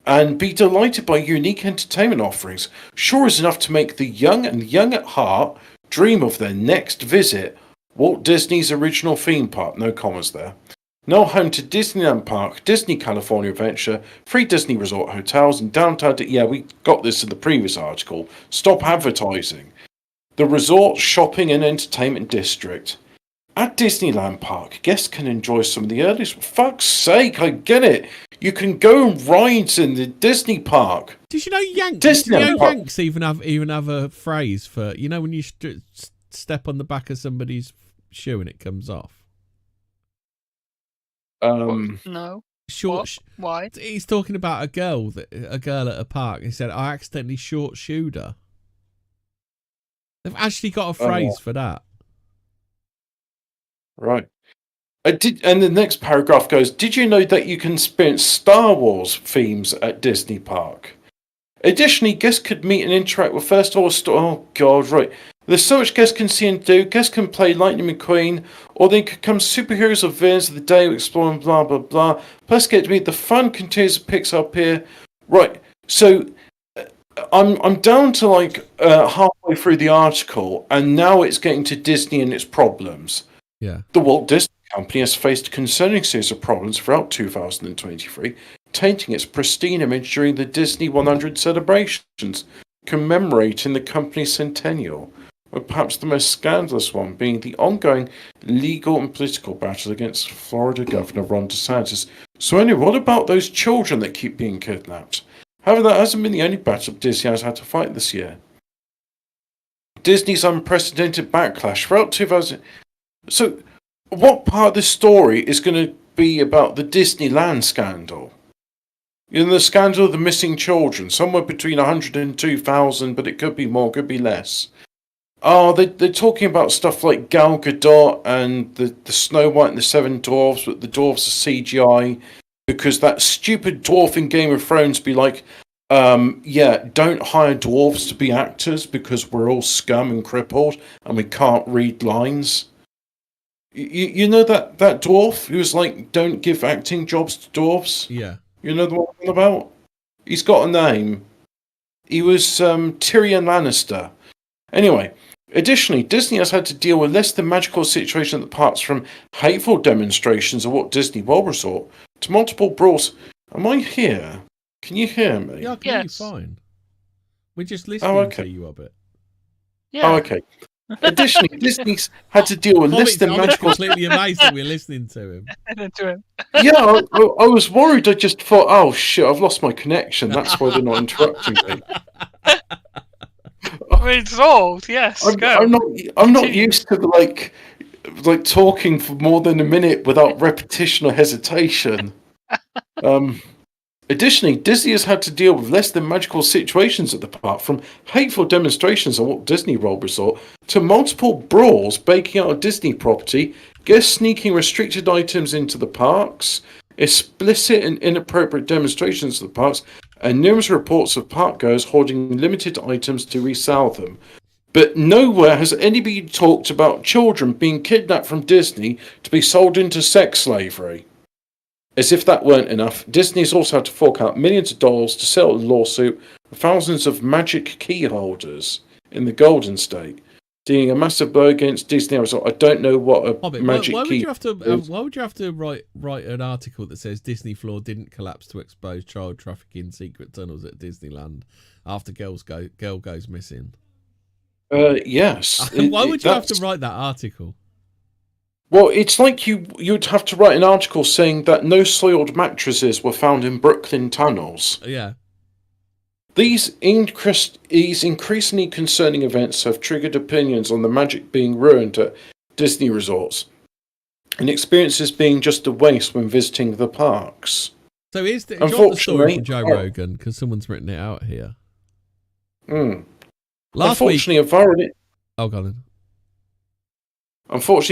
And be delighted by unique entertainment offerings. Sure is enough to make the young and young at heart dream of their next visit. Walt Disney's original theme park, no commas there. Now home to Disneyland Park, Disney California Adventure, 3 Disney Resort hotels, and downtown. Yeah, we got this in the previous article. Stop advertising. The resort, shopping, and entertainment district. At Disneyland Park, guests can enjoy some of the earliest. For fuck's sake, I get it. You can go on rides in the Disney Park. Did you know Yanks even have a phrase for, you know, when you step on the back of somebody's shoe and it comes off? No. Why? He's talking about a girl at a park. He said, I accidentally short-shoed her. They've actually got a phrase for that. Right. And the next paragraph goes, did you know that you can experience Star Wars themes at Disney Park? Additionally, guests could meet and interact with First Order. Oh, God, right. There's so much guests can see and do. Guests can play Lightning McQueen, or they could become superheroes or villains of the day, exploring blah, blah, blah. Plus, get to meet the fun continues picks up here. Right. So, I'm down to like halfway through the article, and now it's getting to Disney and its problems. Yeah. The Walt Disney Company has faced a concerning series of problems throughout 2023, tainting its pristine image during the Disney 100 celebrations, commemorating the company's centennial, with perhaps the most scandalous one being the ongoing legal and political battle against Florida Governor Ron DeSantis. So anyway, what about those children that keep being kidnapped? However, that hasn't been the only battle Disney has had to fight this year. Disney's unprecedented backlash throughout 2000... So, what part of the story is going to be about the Disneyland scandal? You know, the scandal of the missing children, somewhere between 100 and 2,000, but it could be more, could be less. Oh, they're talking about stuff like Gal Gadot and the Snow White and the Seven Dwarfs, but the dwarfs are CGI, because that stupid dwarf in Game of Thrones be like, don't hire dwarves to be actors because we're all scum and crippled and we can't read lines. You know that dwarf who was like, don't give acting jobs to dwarfs? Yeah. You know the one I'm about? He's got a name. He was Tyrion Lannister. Anyway, additionally, Disney has had to deal with less than magical situation at the parks, from hateful demonstrations of Walt Disney World Resort to multiple brawls. Am I here? Can you hear me? Yeah, I can hear you fine. We're just listening to you a bit. Yeah. Oh, okay. Additionally, Disney's had to deal with less than magical. Completely amazed that we're listening to him. Yeah, I was worried. I just thought, oh shit, I've lost my connection. That's why they're not interrupting me. Resolved, yes. I'm not used to like talking for more than a minute without repetition or hesitation. Additionally, Disney has had to deal with less than magical situations at the park, from hateful demonstrations at Walt Disney World Resort to multiple brawls breaking out of Disney property, guests sneaking restricted items into the parks, explicit and inappropriate demonstrations of the parks, and numerous reports of parkgoers hoarding limited items to resell them. But nowhere has anybody talked about children being kidnapped from Disney to be sold into sex slavery. As if that weren't enough, Disney's also had to fork out millions of dollars to settle a lawsuit with thousands of magic key holders in the Golden State, dealing a massive blow against Disney. I don't know what a Hobbit, magic why key is. Why would you have to write an article that says Disney floor didn't collapse to expose child trafficking secret tunnels at Disneyland after girl goes missing? Yes. Why would you have to write that article? Well, it's like you'd have to write an article saying that no soiled mattresses were found in Brooklyn tunnels. Yeah. These increasingly concerning events have triggered opinions on the magic being ruined at Disney resorts, and experiences being just a waste when visiting the parks. So do you want the story from Joe Rogan? Because someone's written it out here. Unfortunately, a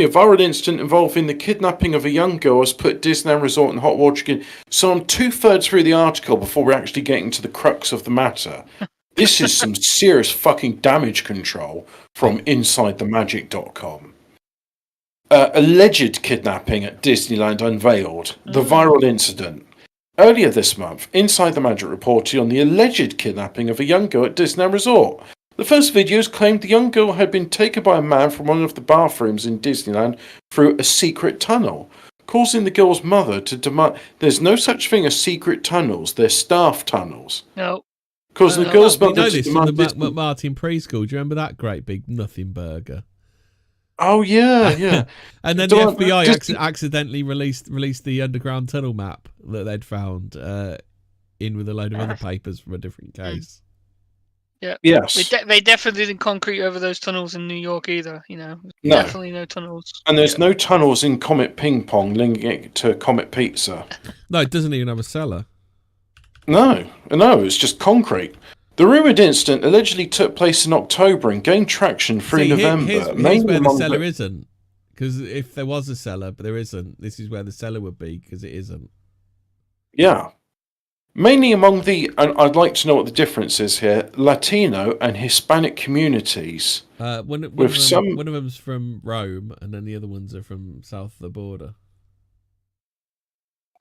viral incident involving the kidnapping of a young girl has put Disneyland Resort in hot water again. So I'm 2/3 through the article before we're actually getting to the crux of the matter. This is some serious fucking damage control from InsideTheMagic.com. Alleged kidnapping at Disneyland unveiled. The viral incident. Earlier this month, Inside the Magic reported on the alleged kidnapping of a young girl at Disneyland Resort. The first videos claimed the young girl had been taken by a man from one of the bathrooms in Disneyland through a secret tunnel, causing the girl's mother to demand... There's no such thing as secret tunnels, they're staff tunnels. No. Because the girl's mother... You know this from the Martin preschool. Do you remember that great big nothing burger? Oh, yeah. And then the FBI accidentally released the underground tunnel map that they'd found in with a load of other papers from a different case. Yeah. Yes. They definitely didn't concrete over those tunnels in New York either. No. Definitely no tunnels. And there's no tunnels in Comet Ping Pong linking it to Comet Pizza. No, it doesn't even have a cellar. No, it's just concrete. The rumoured incident allegedly took place in October and gained traction through November. Here's where the cellar isn't. Because if there was a cellar, but there isn't, this is where the cellar would be, because it isn't. Yeah. Mainly among and I'd like to know what the difference is here, Latino and Hispanic communities. One of them's from Rome, and then the other ones are from south of the border.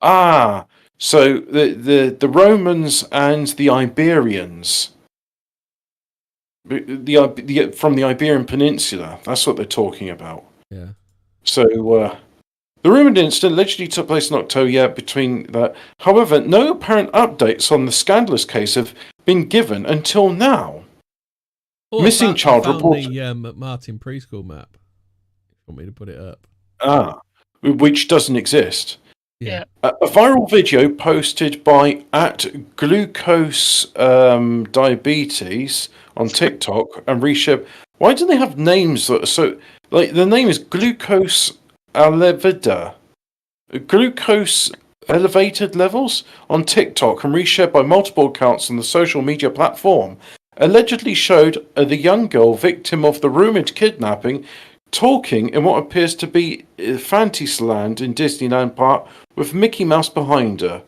Ah, so the Romans and the Iberians, from the Iberian Peninsula, that's what they're talking about. Yeah. So the rumoured incident allegedly took place in October between that. However, no apparent updates on the scandalous case have been given until now. Missing child report. The Martin preschool map. If you want me to put it up. Which doesn't exist. Yeah. A viral video posted by @glucose diabetes on TikTok and reshared. Why do they have names that are so like? The name is Glucose Elevida. Glucose elevated levels on TikTok and reshared by multiple accounts on the social media platform. Allegedly showed the young girl victim of the rumored kidnapping talking in what appears to be Fantasyland in Disneyland Park with Mickey Mouse behind her.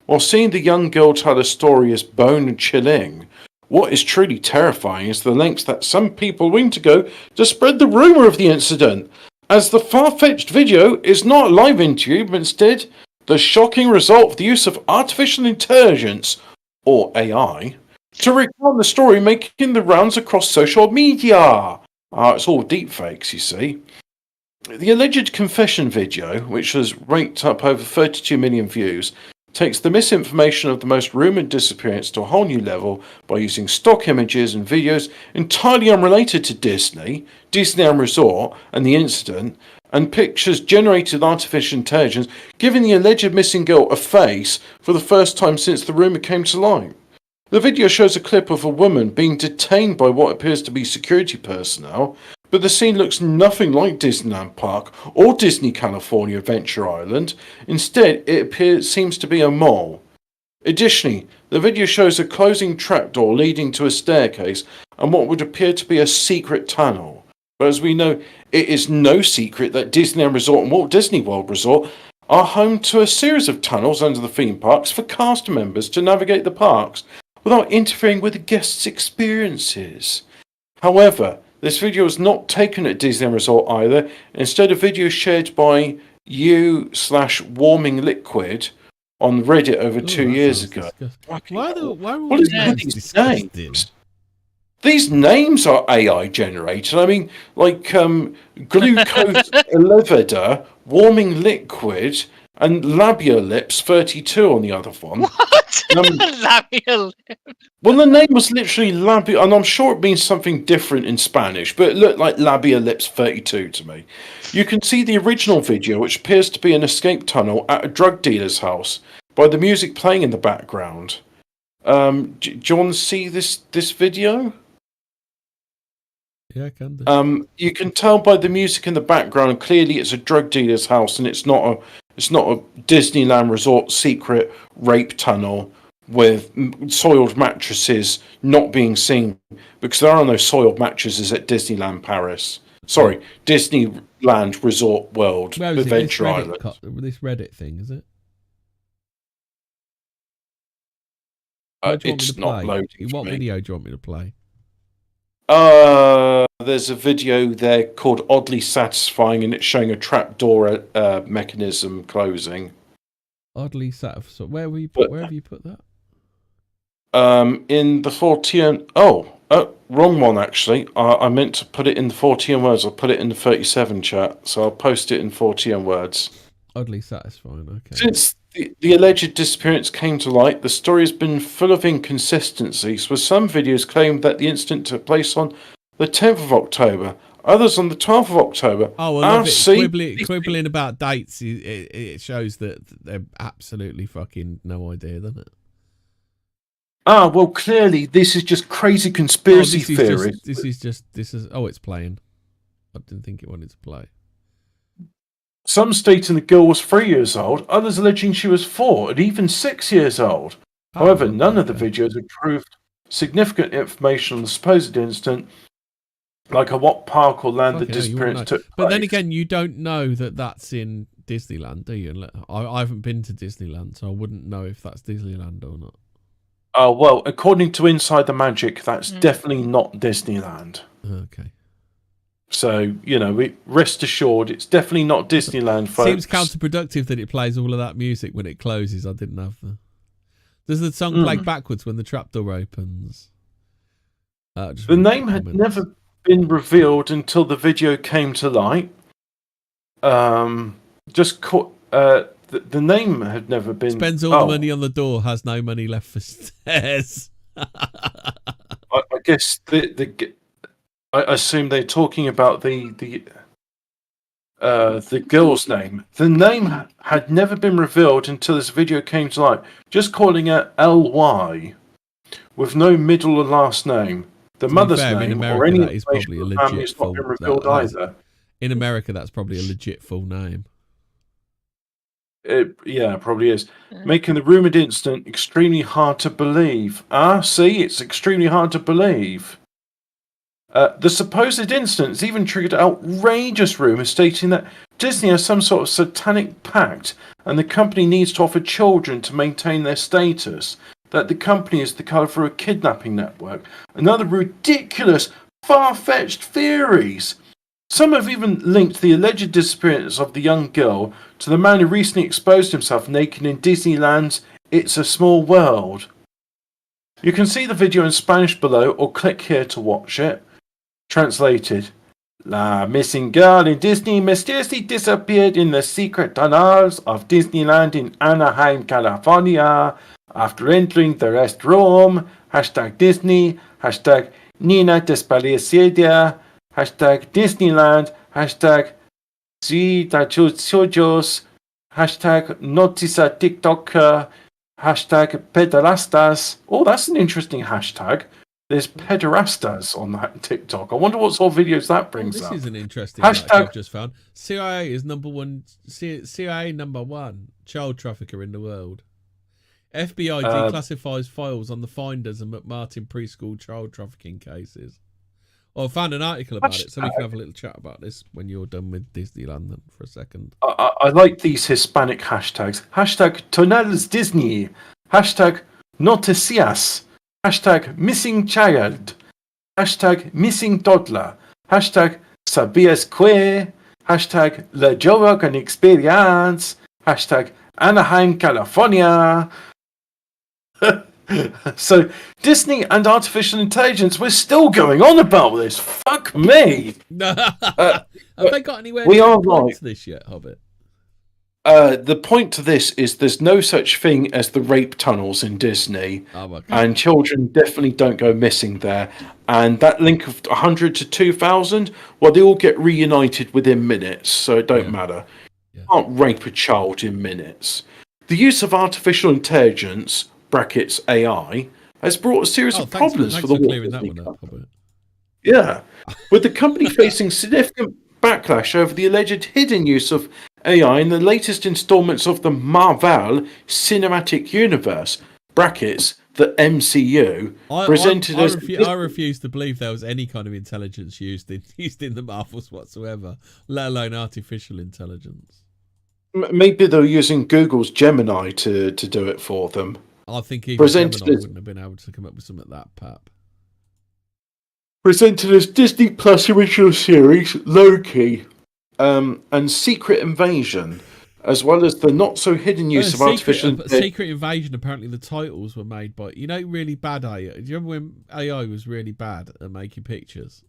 While seeing the young girl tell a story is bone-chilling, what is truly terrifying is the lengths that some people willing to go to spread the rumour of the incident, as the far-fetched video is not a live interview, but instead the shocking result of the use of artificial intelligence, or AI, to recount the story making the rounds across social media. It's all deepfakes, you see. The alleged confession video, which has ranked up over 32 million views, takes the misinformation of the most rumoured disappearance to a whole new level by using stock images and videos entirely unrelated to Disneyland Resort and the incident, and pictures generated with artificial intelligence, giving the alleged missing girl a face for the first time since the rumour came to light. The video shows a clip of a woman being detained by what appears to be security personnel, but the scene looks nothing like Disneyland Park or Disney California Adventure Island. Instead, it seems to be a mall. Additionally, the video shows a closing trapdoor leading to a staircase and what would appear to be a secret tunnel. But as we know, it is no secret that Disneyland Resort and Walt Disney World Resort are home to a series of tunnels under the theme parks for cast members to navigate the parks without interfering with the guests' experiences. However, this video was not taken at Disneyland Resort either. Instead, a video shared by u/warming liquid on Reddit over 2 years ago. What is these names? These names are AI generated. I mean, like glucose elevida, warming liquid, and labia lips 32 on the other one. What? Labia lips? Well, the name was literally labia, and I'm sure it means something different in Spanish, but it looked like labia lips 32 to me. You can see the original video, which appears to be an escape tunnel at a drug dealer's house, by the music playing in the background. Do you want to see this video? Yeah, I can do. You can tell by the music in the background, clearly it's a drug dealer's house, and it's not a Disneyland Resort secret rape tunnel with soiled mattresses not being seen, because there are no soiled mattresses at Disneyland Paris. Sorry, Disneyland Resort World, Where is Adventure it? Island. This Reddit thing, is it? It's not loading. What video do you want me to play? There's a video there called Oddly Satisfying, and it's showing a trapdoor mechanism closing. Oddly satisfying. Where have you put that? In the Fortean. Wrong one actually. I meant to put it in the Fortean words. I'll put it in the 37 chat, so I'll post it in Fortean words. Oddly satisfying. Okay. Since the alleged disappearance came to light, the story has been full of inconsistencies, with some videos claiming that the incident took place on the 10th of October, others on the 12th of October. Oh, I love it. Quibbling about dates, it shows that they're absolutely fucking no idea, doesn't it? Well, clearly this is just crazy conspiracy theory. It's playing. I didn't think it wanted to play. Some stating the girl was 3 years old, others alleging she was 4 and even 6 years old. However, none of the videos have proved significant information on the supposed incident, like at what park or land the disappearance took place. But then again, you don't know that that's in Disneyland, do you? I haven't been to Disneyland, so I wouldn't know if that's Disneyland or not. Well, according to Inside the Magic, that's definitely not Disneyland. Okay. So, rest assured, it's definitely not Disneyland, folks. Seems counterproductive that it plays all of that music when it closes. I didn't have the... Does the song play backwards when the trapdoor opens? The name had never been revealed until the video came to light. The name had never been... Spends all the money on the door, has no money left for stairs. I guess I assume they're talking about the girl's name. The name had never been revealed until this video came to light. Just calling her L.Y. with no middle or last name. The mother's name or any information of the family has not been revealed either. In America, that's probably a legit full name. It probably is. Making the rumoured incident extremely hard to believe. It's extremely hard to believe. The supposed incident has even triggered outrageous rumours stating that Disney has some sort of satanic pact and the company needs to offer children to maintain their status, that the company is the colour for a kidnapping network, and other ridiculous, far-fetched theories. Some have even linked the alleged disappearance of the young girl to the man who recently exposed himself naked in Disneyland's It's a Small World. You can see the video in Spanish below or click here to watch it. Translated. La missing girl in Disney mysteriously disappeared in the secret tunnels of Disneyland in Anaheim, California after entering the restroom. #Disney. #Nina desaparecida. #Disneyland. #Sujos. #Noticia TikToker. #Pederastas. Oh, that's an interesting hashtag. There's pederastas on that TikTok. I wonder what sort of videos that brings up. This is an interesting I've just found. CIA is CIA number one child trafficker in the world. FBI declassifies files on the Finders and McMartin preschool child trafficking cases. I found an article about it, so we can have a little chat about this when you're done with Disneyland then for a second. I like these Hispanic hashtags. #Tonels Disney. #Noticias. #Missing Child. #Missing Toddler. #Sabias Que. #La Joe Rogan Experience. #Anaheim, California. So, Disney and artificial intelligence, we're still going on about this. Fuck me. Have they got anywhere to this yet, Hobbit? The point to this is there's no such thing as the rape tunnels in Disney. And children definitely don't go missing there. And that link of 100 to 2,000, well, they all get reunited within minutes, so it don't matter. You can't rape a child in minutes. The use of artificial intelligence, brackets AI, has brought a series of problems for the Walt Disney Company. Yeah, with the company facing significant backlash over the alleged hidden use of AI in the latest installments of the Marvel Cinematic Universe. brackets, the MCU, presented as... I refuse to believe there was any kind of intelligence used in the Marvels whatsoever, let alone artificial intelligence. Maybe they're using Google's Gemini to do it for them. I think even Gemini wouldn't have been able to come up with something like that, pap. Presented as Disney Plus original series, Loki, and Secret Invasion, as well as the not-so-hidden use of artificial intelligence. Secret Invasion, apparently the titles were made by... really bad AI. Do you remember when AI was really bad at making pictures?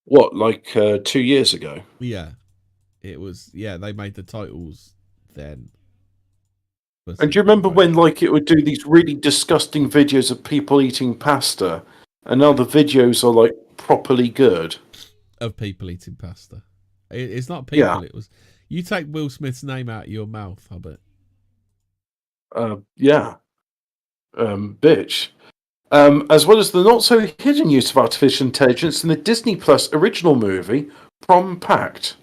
What, like 2 years ago? Yeah. It was... Yeah, they made the titles then. And do you remember when, like, it would do these really disgusting videos of people eating pasta, and now the videos are, like, properly good? Of people eating pasta. It's not people, yeah. It was... You take Will Smith's name out of your mouth, Hobbit. Yeah. Bitch. As well as the not-so-hidden use of artificial intelligence in the Disney Plus original movie, Prom Pact,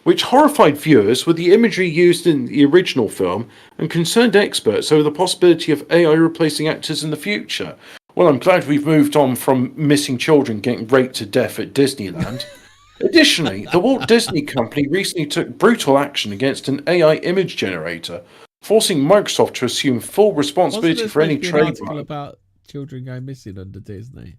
which horrified viewers with the imagery used in the original film and concerned experts over the possibility of AI replacing actors in the future. Well, I'm glad we've moved on from missing children getting raped to death at Disneyland. Additionally, the Walt Disney Company recently took brutal action against an AI image generator, forcing Microsoft to assume full responsibility for any trademark. Wasn't there an article about children going missing under Disney?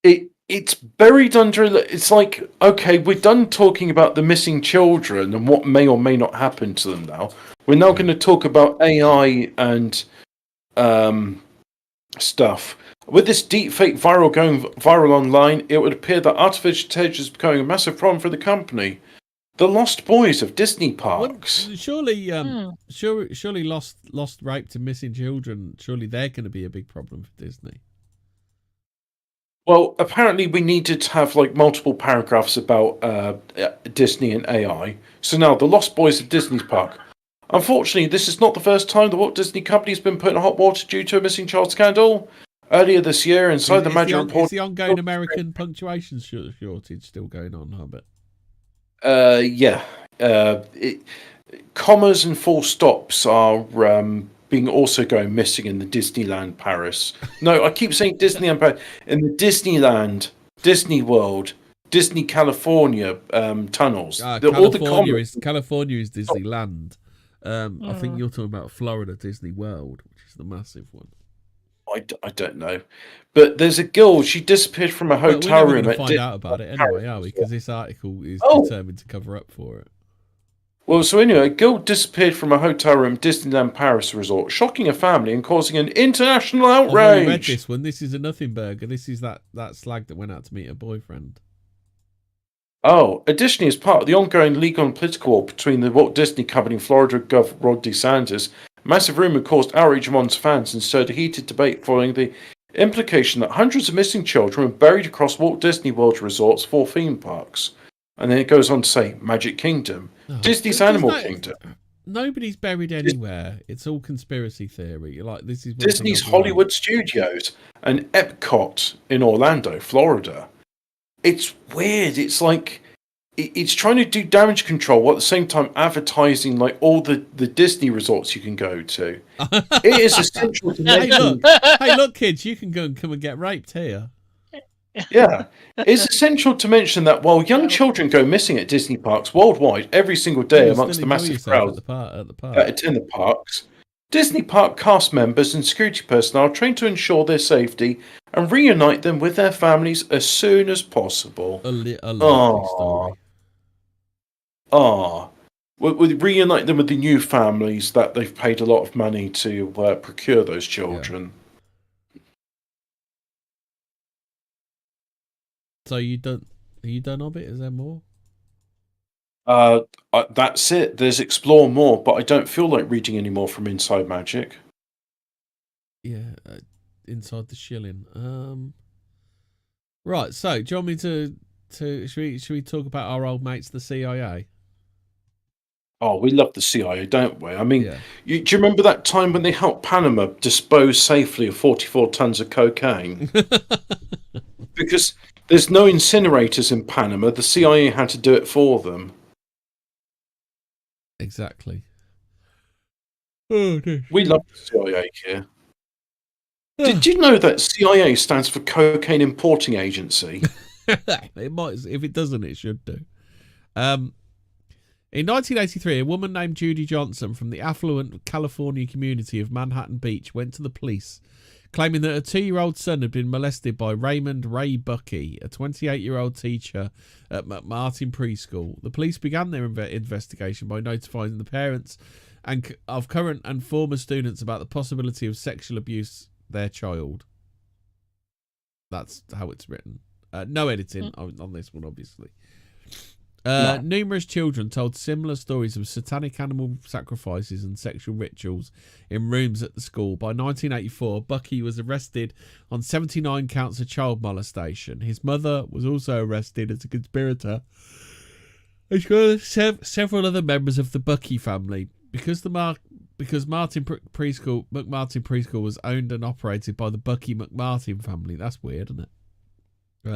It's buried under... It's like, okay, we're done talking about the missing children and what may or may not happen to them now. We're now going to talk about AI and stuff. With this deepfake going viral online, it would appear that artificial intelligence is becoming a massive problem for the company. The Lost Boys of Disney parks. Well, surely lost, raped and missing children, surely they're going to be a big problem for Disney. Well, apparently we needed to have like multiple paragraphs about Disney and AI. So now, the Lost Boys of Disney's park. Unfortunately, this is not the first time the Walt Disney Company has been put in hot water due to a missing child scandal. Earlier this year, inside the Magic Report... Is the ongoing American punctuation shortage still going on, Hobbit? Yeah. Commas and full stops are being also going missing in the Disneyland Paris. No, I keep saying Disneyland Paris. In the Disneyland, Disney World, Disney California tunnels. California is Disneyland. I think you're talking about Florida Disney World, which is the massive one. I don't know, but there's a girl. She disappeared from a hotel room. We're never going to find out about it anyway, are we? Because this article is determined to cover up for it. Well, so anyway, a girl disappeared from a hotel room at Disneyland Paris resort, shocking a family and causing an international outrage. I've already read this one. This is a nothing burger. This is that slag that went out to meet her boyfriend. Oh, additionally, as part of the ongoing legal and political war between the Walt Disney Company and Florida Gov. Ron DeSantis, massive rumour caused outrage amongst fans and stirred a heated debate following the implication that hundreds of missing children were buried across Walt Disney World Resort's 4 theme parks. And then it goes on to say Magic Kingdom, Disney's Animal Kingdom. Nobody's buried anywhere. It's all conspiracy theory. Like this is Disney's Hollywood Studios and Epcot in Orlando, Florida. It's weird. It's like it's trying to do damage control while at the same time advertising like all the Disney resorts you can go to. It is essential to mention... Hey, look, kids, you can go and come and get raped here. Yeah. It's essential to mention that while young children go missing at Disney parks worldwide every single day amongst the massive crowds that attend the parks, Disney park cast members and security personnel are trained to ensure their safety and reunite them with their families as soon as possible. A lovely story. We'll reunite them with the new families that they've paid a lot of money to procure those children. Yeah. So are you done, Hobbit? Is there more? That's it. There's explore more, but I don't feel like reading any more from Inside Magic. Yeah, Inside the Shilling. Right. So, do you want me to should we talk about our old mates, the CIA? Oh, we love the CIA, don't we? I mean, do you remember that time when they helped Panama dispose safely of 44 tons of cocaine? Because there's no incinerators in Panama. The CIA had to do it for them. Exactly. Oh, we love the CIA here. Did you know that CIA stands for Cocaine Importing Agency? It might. If it doesn't, it should do. In 1983, a woman named Judy Johnson from the affluent California community of Manhattan Beach went to the police, claiming that her 2-year-old son had been molested by Raymond Ray Buckey, a 28-year-old teacher at McMartin Preschool. The police began their investigation by notifying the parents and of current and former students about the possibility of sexual abuse of their child. That's how it's written. No editing on this one, obviously. No. Numerous children told similar stories of satanic animal sacrifices and sexual rituals in rooms at the school. By 1984, Bucky was arrested on 79 counts of child molestation. His mother was also arrested as a conspirator, as well as several other members of the Bucky family. Because McMartin Preschool was owned and operated by the Bucky McMartin family. That's weird, isn't it?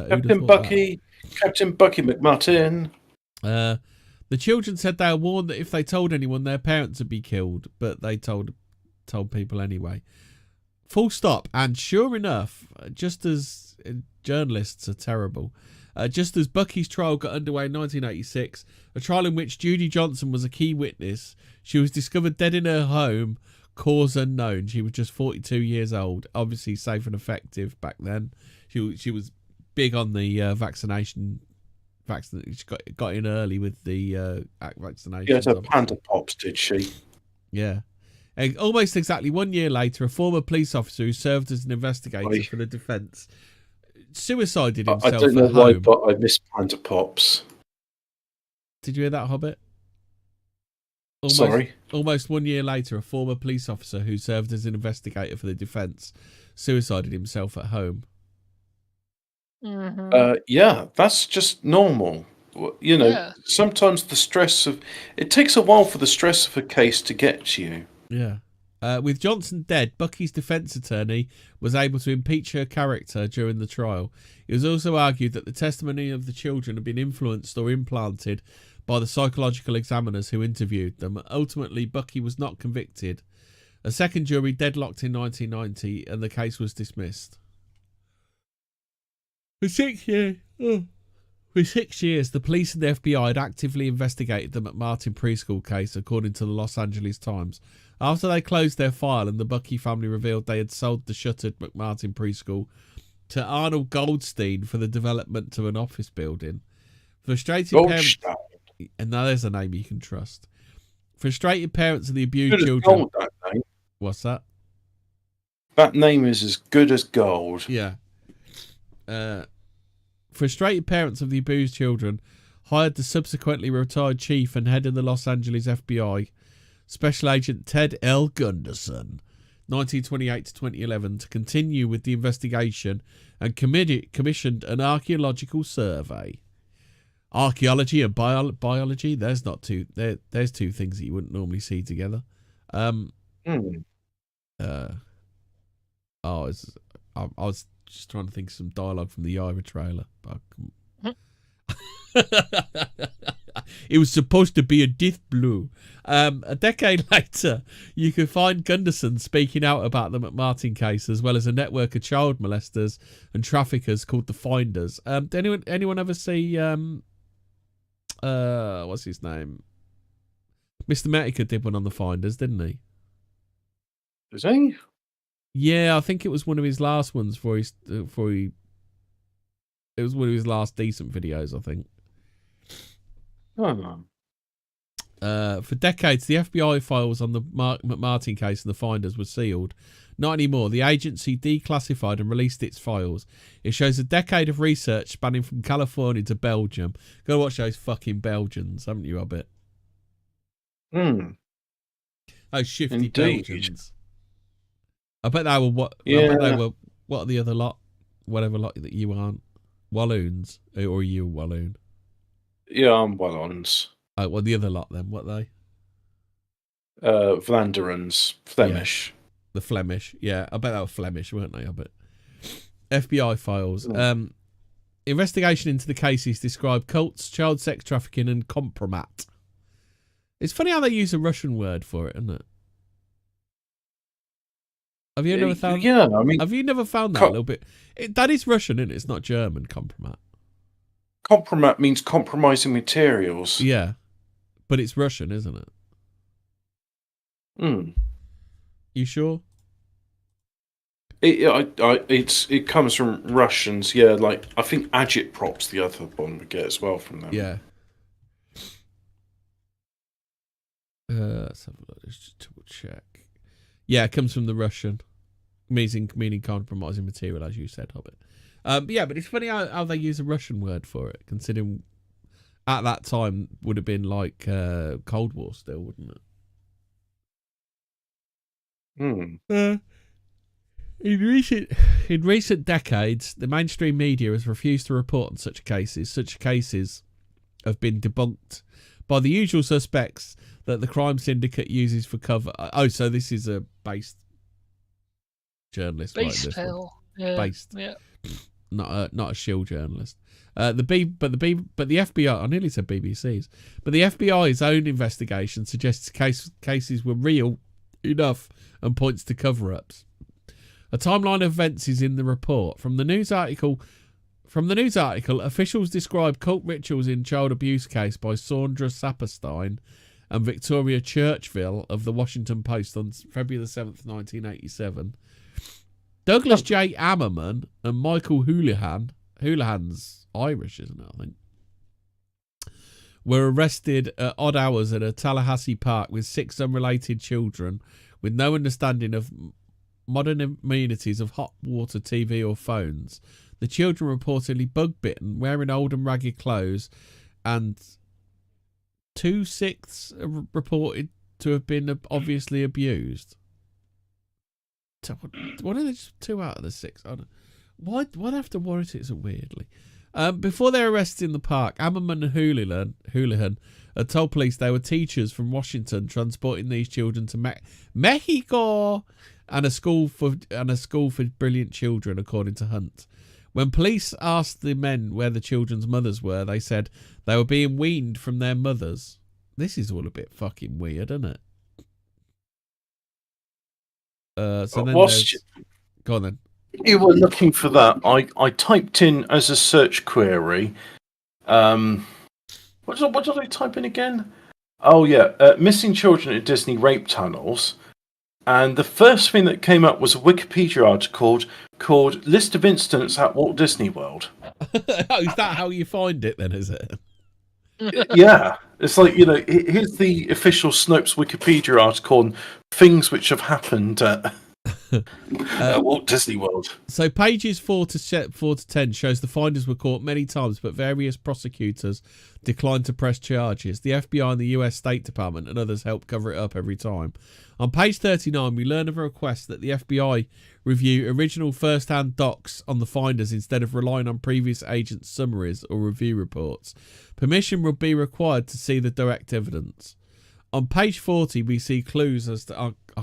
Captain Bucky McMartin. The children said they were warned that if they told anyone, their parents would be killed, but they told people anyway. Full stop. And sure enough, just as journalists are terrible, just as Bucky's trial got underway in 1986, a trial in which Judy Johnson was a key witness, she was discovered dead in her home, cause unknown. She was just 42 years old, obviously safe and effective back then. She was big on the vaccination. She got in early with the vaccination. Yeah, her Panda Pops, did she? Yeah. And almost exactly 1 year later, a former police officer who served as an investigator for the defence suicided himself. I don't know why, but I miss Panda Pops. Did you hear that, Hobbit? Sorry. Almost 1 year later, a former police officer who served as an investigator for the defence suicided himself at home. Mm-hmm. Yeah, that's just normal. You know, sometimes the stress of... It takes a while for the stress of a case to get to you. Yeah. With Johnson dead, Bucky's defence attorney was able to impeach her character during the trial. It was also argued that the testimony of the children had been influenced or implanted by the psychological examiners who interviewed them. Ultimately, Bucky was not convicted. A second jury deadlocked in 1990 and the case was dismissed. For 6 years, the police and the FBI had actively investigated the McMartin Preschool case, according to the Los Angeles Times. After they closed their file and the Bucky family revealed they had sold the shuttered McMartin Preschool to Arnold Goldstein for the development to an office building. Frustrated parents, and now there's a name you can trust. Frustrated parents of the abused children. Gold, that name. What's that? That name is as good as gold. Yeah. Frustrated parents of the abused children hired the subsequently retired chief and head of the Los Angeles FBI, Special Agent Ted L. Gunderson, 1928 to 2011, to continue with the investigation and commissioned an archaeological survey. Archaeology and biology, there's two things that you wouldn't normally see together. I was just trying to think of some dialogue from the Ira trailer. But it was supposed to be a death blow. A decade later, you can find Gunderson speaking out about the McMartin case, as well as a network of child molesters and traffickers called the Finders. Did anyone ever see what's his name? Mr. Metica did one on the Finders, didn't he? Does he? Yeah, I think it was one of his last ones it was one of his last decent videos, I think. Oh. For decades, the FBI files on the McMartin case and the Finders were sealed. Not anymore. The agency declassified and released its files. It shows a decade of research spanning from California to Belgium. Go watch those fucking Belgians, haven't you, Hobbit? Those shifty Indeed. Belgians. I bet they were what? Yeah. I bet they were. What are the other lot? Whatever lot that you aren't. Walloons, or are you a Walloon? Yeah, I'm Wallons. Oh, well, the other lot then. What are they? Vlanderans, Flemish. Yeah. The Flemish, yeah. I bet they were Flemish, weren't they? I bet. FBI files. Investigation into the cases describe cults, child sex trafficking, and compromat. It's funny how they use a Russian word for it, isn't it? Have you never found? Yeah, I mean, have you never found that a little bit? That is Russian, isn't it? It's not German. Compromat. Compromat means compromising materials. Yeah, but it's Russian, isn't it? Hmm. You sure? It comes from Russians. Yeah, like I think agitprop's the other one we get as well from them. Yeah. Let's have a look. Let's just double check. Yeah, it comes from the Russian, meaning compromising material, as you said, Hobbit. Yeah, but it's funny how they use a Russian word for it, considering at that time would have been like Cold War still, wouldn't it? Hmm. In recent decades, the mainstream media has refused to report on such cases. Such cases have been debunked by the usual suspects that the crime syndicate uses for cover. Oh, so this is a based journalist. Based hell. Yeah. Based. Yeah. Not a shill journalist. But the FBI. I nearly said BBC's. But the FBI's own investigation suggests cases were real enough and points to cover-ups. A timeline of events is in the report. From the news article, officials describe cult rituals in child abuse case by Sandra Saperstein and Victoria Churchville of the Washington Post on February the 7th, 1987. Douglas J. Ammerman and Michael Houlihan's Irish, isn't it, I think, were arrested at odd hours at a Tallahassee park with 6 unrelated children with no understanding of modern amenities of hot water, TV or phones. The children reportedly bug-bitten, wearing old and ragged clothes, and 2/6 are reported to have been obviously abused. What are they? 2 out of the 6? I don't. Why do I have to worry it so weirdly? Before their arrests in the park, Ammerman and Houlihan had told police they were teachers from Washington transporting these children to Mexico and a school for brilliant children, according to Hunt. When police asked the men where the children's mothers were, they said they were being weaned from their mothers. This is all a bit fucking weird, isn't it? So then go on then. You were looking for that. I typed in as a search query. What did I type in again? Oh yeah, missing children at Disney rape tunnels. And the first thing that came up was a Wikipedia article called "List of Incidents at Walt Disney World." Oh, is that how you find it then? Is it? Yeah, it's like, here's the official Snopes Wikipedia article on things which have happened at Walt Disney World. So pages 4 to 10 shows the finders were caught many times, but various prosecutors declined to press charges. The FBI and the US State Department and others helped cover it up every time. On page 39, we learn of a request that the FBI review original first-hand docs on the finders instead of relying on previous agents' summaries or review reports. Permission will be required to see the direct evidence. On page 40, we see clues as to... I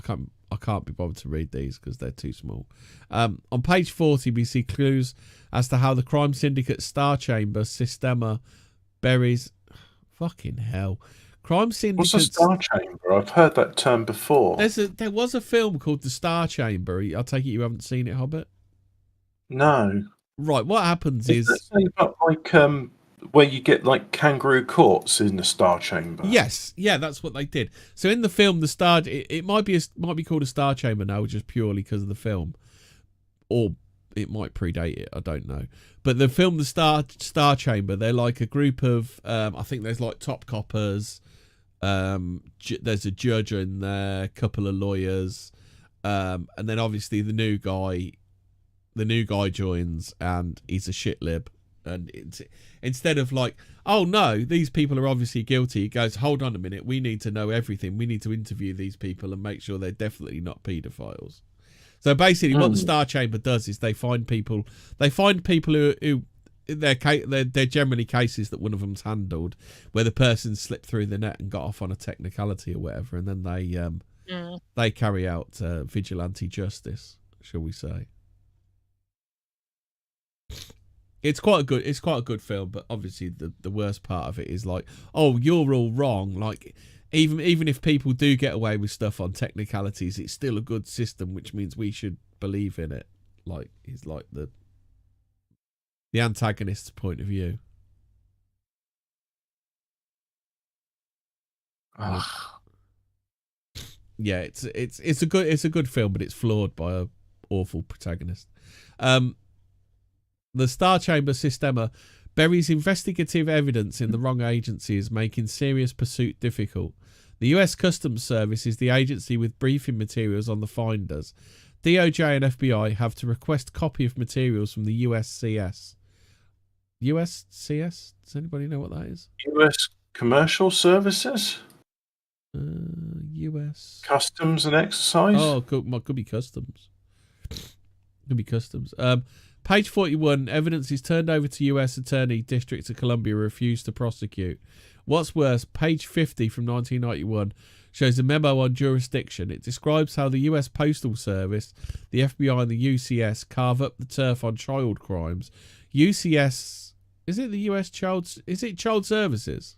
can't be bothered to read these because they're too small. On page 40, we see clues as to how the crime syndicate Star Chamber Sistema buries... Fucking hell. Crime syndicate... What's a Star Chamber? I've heard that term before. There was a film called The Star Chamber. I take it you haven't seen it, Hobbit? No. Right, what happens is it something about where you get like kangaroo courts in the Star Chamber? Yes, yeah, that's what they did. So in the film, the Star it might be called a Star Chamber now, just purely because of the film, or it might predate it. I don't know. But the film, the Star Chamber, they're like a group of I think there's like top coppers. There's a judge in there, a couple of lawyers, and then obviously the new guy joins, and he's a shit lib. And instead of like, oh no, these people are obviously guilty, he goes, hold on a minute, we need to know everything. We need to interview these people and make sure they're definitely not paedophiles. So basically, what the Star Chamber does is they find people who they're generally cases that one of them's handled, where the person slipped through the net and got off on a technicality or whatever, and then they carry out vigilante justice, shall we say. It's quite a good film, but obviously the worst part of it is like, oh, you're all wrong. Like, even if people do get away with stuff on technicalities, it's still a good system, which means we should believe in it. Like, he's like the antagonist's point of view. Yeah, it's a good film, but it's flawed by a awful protagonist. The Star Chamber Systema buries investigative evidence in the wrong agencies, making serious pursuit difficult. The US Customs Service is the agency with briefing materials on the finders. DOJ and FBI have to request copy of materials from the USCS. USCS? Does anybody know what that is? US Commercial Services? US Customs and Exercise? Oh, could be Customs. Could be Customs. Page 41, evidence is turned over to US Attorney District of Columbia, refused to prosecute. What's worse, page 50 from 1991 shows a memo on jurisdiction. It describes how the US Postal Service, the FBI and the UCS carve up the turf on child crimes. UCS, is it the US Child Services?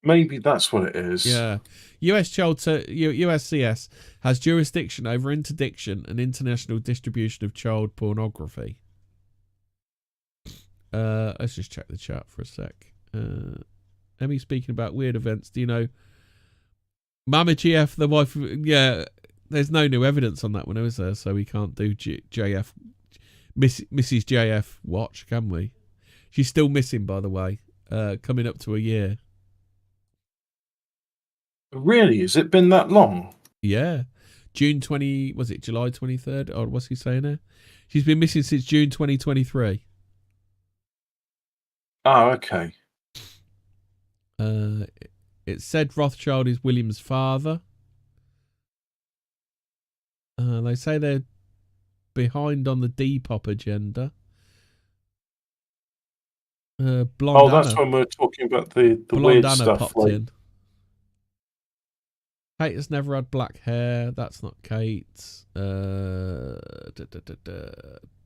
Maybe that's what it is. Yeah. USCS has jurisdiction over interdiction and international distribution of child pornography. Let's just check the chat for a sec. Emmy speaking about weird events. Do you know Mama GF, the wife? Yeah, there's no new evidence on that one, is there? So we can't do JF, Mrs. JF watch, can we? She's still missing, by the way. Coming up to a year. Really? Has it been that long? Yeah. July 23rd? Or what's he saying there? She's been missing since June 2023. Oh, okay. It said Rothschild is William's father. They say they're behind on the Depop agenda. Blonde that's Anna. when we're talking about the Blonde weird Anna stuff. popped Like... in. Kate has never had black hair. That's not Kate.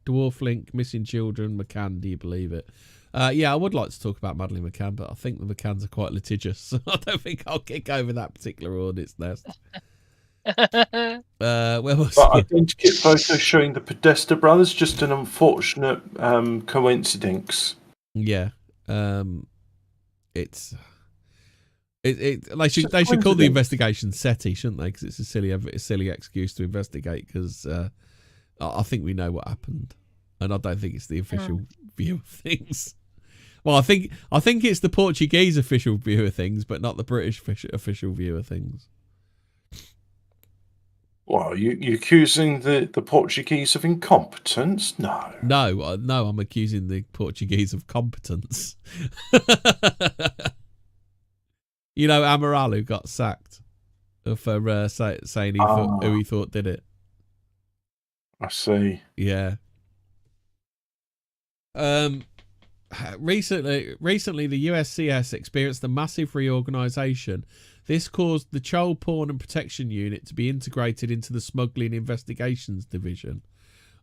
Dwarf Link, missing children, McCann, do you believe it? Yeah, I would like to talk about Madeleine McCann, but I think the McCanns are quite litigious, so I don't think I'll kick over that particular audit's nest. Where was But identikit photo showing the Podesta brothers, just an unfortunate coincidence. Yeah, it's they should call the investigation SETI, shouldn't they? Because it's a silly excuse to investigate. Because I think we know what happened, and I don't think it's the official view of things. Well, I think it's the Portuguese official view of things, but not the British official view of things. Well, you accusing the Portuguese of incompetence? No. No, I'm accusing the Portuguese of competence. You know, Amaral, who got sacked for saying who he thought did it. I see. Yeah. Recently, the USCS experienced a massive reorganisation. This caused the Child Porn and Protection Unit to be integrated into the Smuggling Investigations Division.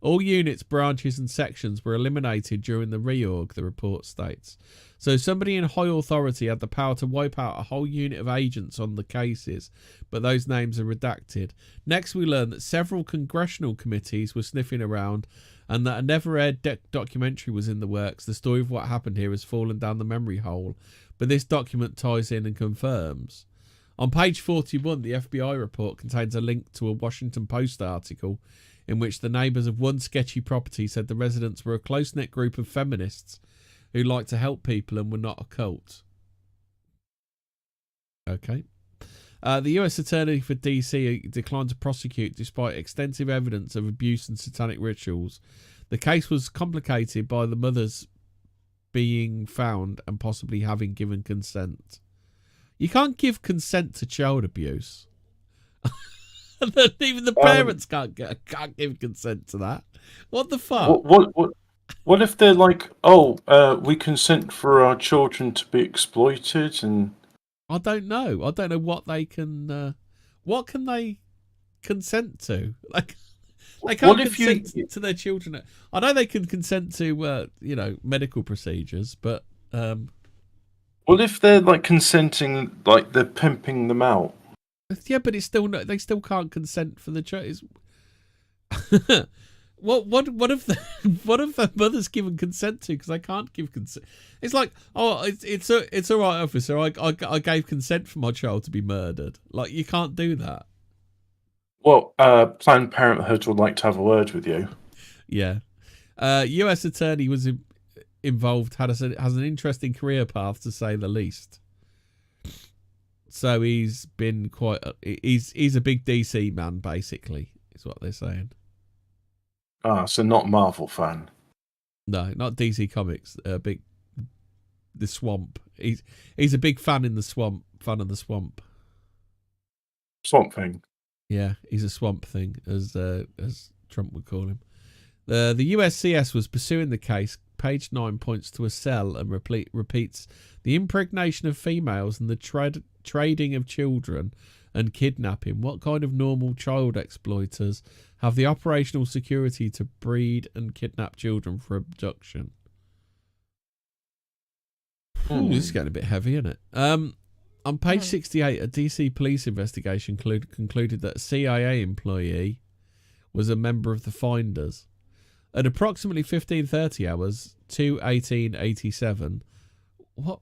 All units, branches and sections were eliminated during the reorg, the report states. So somebody in high authority had the power to wipe out a whole unit of agents on the cases, but those names are redacted. Next, we learned that several congressional committees were sniffing around and that a never-aired documentary was in the works. The story of what happened here has fallen down the memory hole, but this document ties in and confirms. On page 41, the FBI report contains a link to a Washington Post article in which the neighbours of one sketchy property said the residents were a close-knit group of feminists who liked to help people and were not a cult. Okay. The US Attorney for DC declined to prosecute despite extensive evidence of abuse and satanic rituals. The case was complicated by the mothers being found and possibly having given consent. You can't give consent to child abuse. Even the parents can't give consent to that. What the fuck? What if they're like, we consent for our children to be exploited? And I don't know what they can. What can they consent to? Like, they can't consent to their children. I know they can consent to medical procedures, but Well, if they're like consenting, like they're pimping them out. Yeah, but it's still they still can't consent for the church. What if the mother's given consent to? Because I can't give consent. It's like, oh, it's all right, officer. I gave consent for my child to be murdered. Like, you can't do that. Well, Planned Parenthood would like to have a word with you. Yeah. U.S. attorney was involved. Has an interesting career path, to say the least. So he's been he's a big DC man, basically, is what they're saying. Ah, so not Marvel fan. No, not DC Comics. The Swamp. He's a big fan in the Swamp. Fan of the Swamp. Swamp Thing. Yeah, he's a Swamp Thing, as Trump would call him. The USCS was pursuing the case. Page 9 points to a cell and repeats the impregnation of females and the trading of children and kidnapping. What kind of normal child exploiters have the operational security to breed and kidnap children for abduction? Ooh, this is getting a bit heavy, isn't it? On page 68, a DC police investigation concluded that a CIA employee was a member of the Finders. At approximately 15:30 hours, 2/18/87. What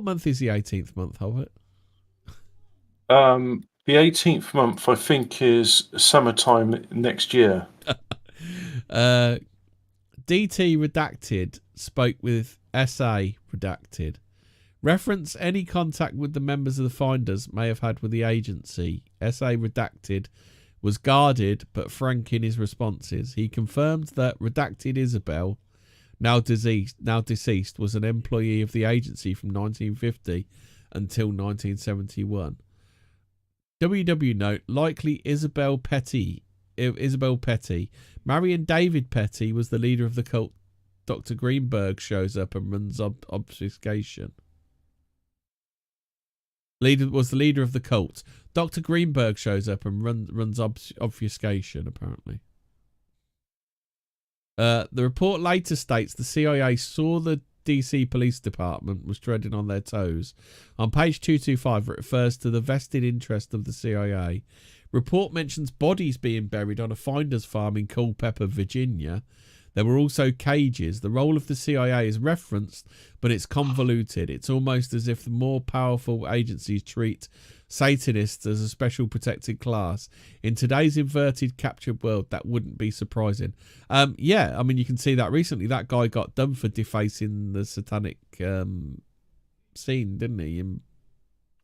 month is the 18th month, Hobbit? The 18th month, I think, is summertime next year. DT Redacted spoke with SA Redacted. Reference any contact with the members of the Finders may have had with the agency. SA Redacted was guarded but frank in his responses. He confirmed that Redacted Isabel, now deceased, was an employee of the agency from 1950 until 1971. WW note, likely Isabel Petty. Marion David Petty was the leader of the cult. Dr. Greenberg shows up and runs obfuscation. Was the leader of the cult. Dr. Greenberg shows up and runs obfuscation, apparently. The report later states the CIA saw the DC Police Department was treading on their toes. On page 225, it refers to the vested interest of the CIA. Report mentions bodies being buried on a finder's farm in Culpeper, Virginia. There were also cages. The role of the CIA is referenced, but it's convoluted. It's almost as if the more powerful agencies treat Satanists as a special protected class. In today's inverted, captured world, that wouldn't be surprising. Yeah, I mean, you can see that recently. That guy got done for defacing the satanic scene, didn't he?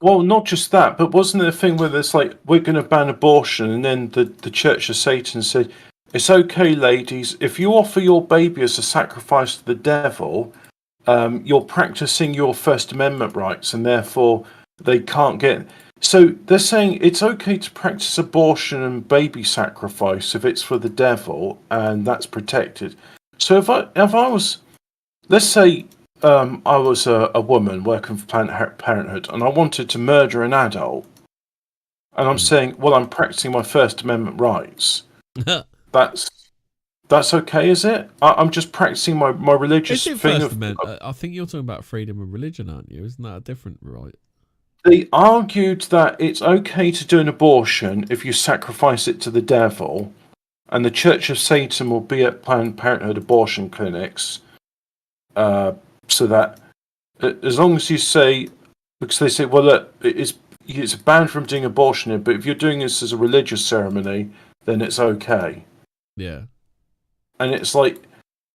Well, not just that, but wasn't it a thing where there's like, we're going to ban abortion, and then the Church of Satan said, it's okay, ladies, if you offer your baby as a sacrifice to the devil, you're practicing your First Amendment rights, and therefore they can't get... So they're saying it's okay to practice abortion and baby sacrifice if it's for the devil, and that's protected. So if I was... Let's say I was a woman working for Planned Parenthood, and I wanted to murder an adult, and I'm saying, well, I'm practicing my First Amendment rights. That's okay, is it? I'm just practicing my religious thing. I think you're talking about freedom of religion, aren't you? Isn't that a different right? They argued that it's okay to do an abortion if you sacrifice it to the devil, and the Church of Satan will be at Planned Parenthood abortion clinics, so that as long as you say, because they say, well, look, it's banned from doing abortion, but if you're doing this as a religious ceremony, then it's okay. Yeah. And it's like,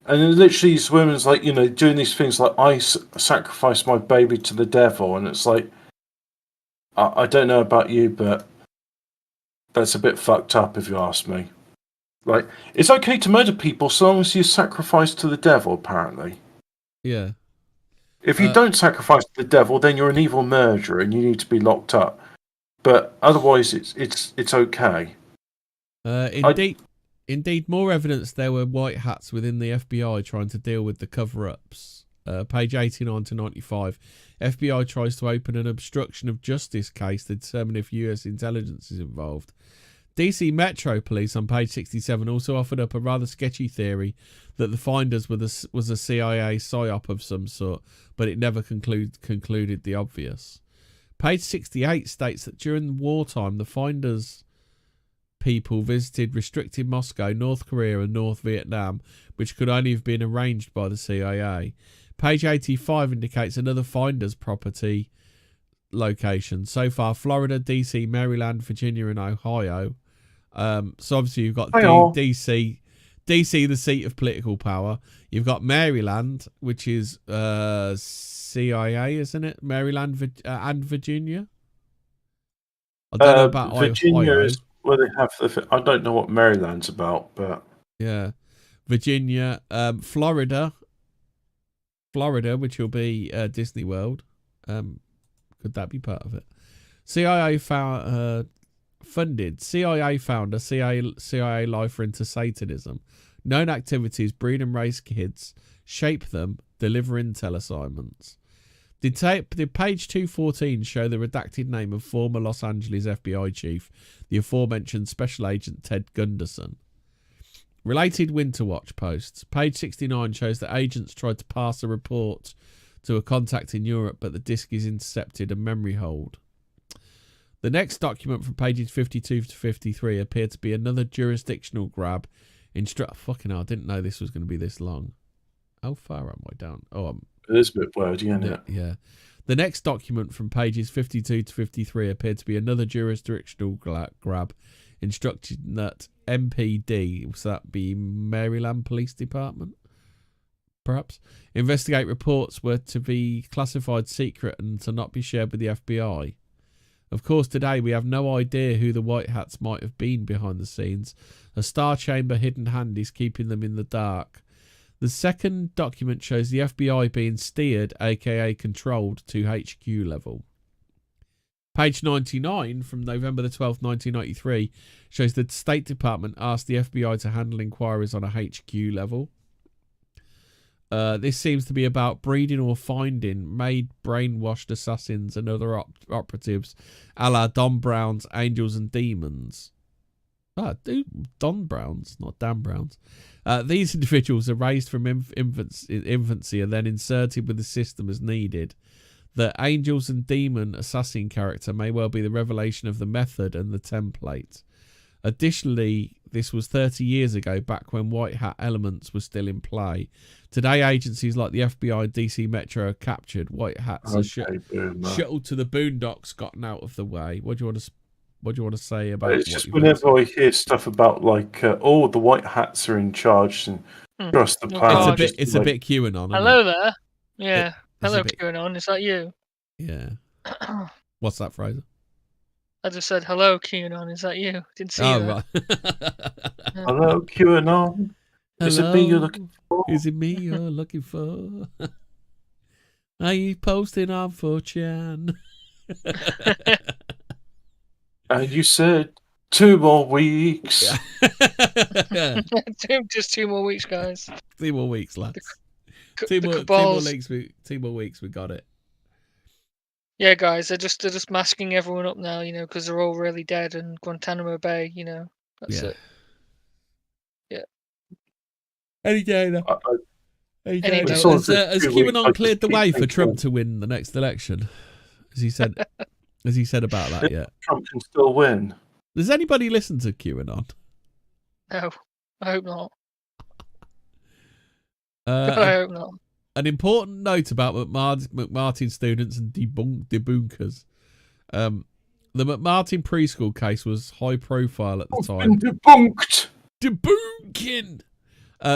and then literally these women's like, doing these things like, I sacrifice my baby to the devil. And it's like, I don't know about you, but that's a bit fucked up if you ask me. Like, it's okay to murder people so long as you sacrifice to the devil, apparently. Yeah. If you don't sacrifice to the devil, then you're an evil murderer and you need to be locked up. But otherwise, it's okay. Indeed, more evidence there were white hats within the FBI trying to deal with the cover-ups. Page 89 to 95. FBI tries to open an obstruction of justice case to determine if US intelligence is involved. DC Metro Police on page 67 also offered up a rather sketchy theory that the finders was a CIA psyop of some sort, but it never concluded the obvious. Page 68 states that during wartime, the finders people visited restricted Moscow, North Korea and North Vietnam, which could only have been arranged by the CIA. Page 85 indicates another finder's property location. So far, Florida, DC, Maryland, Virginia and Ohio. So obviously you've got DC, the seat of political power. You've got Maryland, which is CIA, isn't it? Maryland and Virginia. I don't know about Virginia Ohio. is where they have I don't know what Maryland's about, but yeah, Virginia, Florida, which will be Disney World. Could that be part of it? CIA funded CIA founder, CIA lifer into Satanism. Known activities: breed and raise kids, shape them, deliver intel assignments. Did page 214 show the redacted name of former Los Angeles FBI chief, the aforementioned Special Agent Ted Gunderson? Related Winter Watch posts. Page 69 shows that agents tried to pass a report to a contact in Europe, but the disk is intercepted and memory hold. The next document from pages 52 to 53 appeared to be another jurisdictional grab. Fucking hell, I didn't know this was going to be this long. How far am I down? Oh, it is a bit wordy, isn't it? Yeah. The next document from pages 52 to 53 appeared to be another jurisdictional grab, instructing that MPD, was that be Maryland Police Department? Perhaps. Investigate reports were to be classified secret and to not be shared with the FBI. Of course, today we have no idea who the White Hats might have been behind the scenes. A Star Chamber hidden hand is keeping them in the dark. The second document shows the FBI being steered, aka controlled, to HQ level. Page 99 from November the 12th, 1993 shows the State Department asked the FBI to handle inquiries on a HQ level. This seems to be about breeding or finding made brainwashed assassins and other operatives a la Don Brown's Angels and Demons. Don Brown's, not Dan Brown's. These individuals are raised from infancy and then inserted with the system as needed. The Angels and Demon assassin character may well be the revelation of the method and the template. Additionally, this was 30 years ago, back when white hat elements were still in play. Today, agencies like the FBI and DC Metro are captured. White hats are shuttled to the boondocks, gotten out of the way. What do you want to say about it? It's just whenever I hear stuff about like, the white hats are in charge and trust the plan. It's a bit QAnon. Hello there. Yeah. Hello, QAnon. Is that you? Yeah. What's that, Fraser? I just said, hello, QAnon. Is that you? Didn't see that. Right. Hello, QAnon. Is it me you're looking for? Is it me you're looking for? Are you posting on 4chan? And you said 2 more weeks. Just 2 more weeks, guys. 2 more weeks, lads. Two more weeks, we got it. Yeah, guys, they're just masking everyone up now, because they're all really dead in Guantanamo Bay, That's it. Yeah. Any day now. Has QAnon cleared the way for Trump to win the next election? Has he said about that yet? Trump can still win. Does anybody listen to QAnon? No, I hope not. I hope not. An important note about McMartin students and debunkers. The McMartin preschool case was high profile at the time. Debunked. Debunking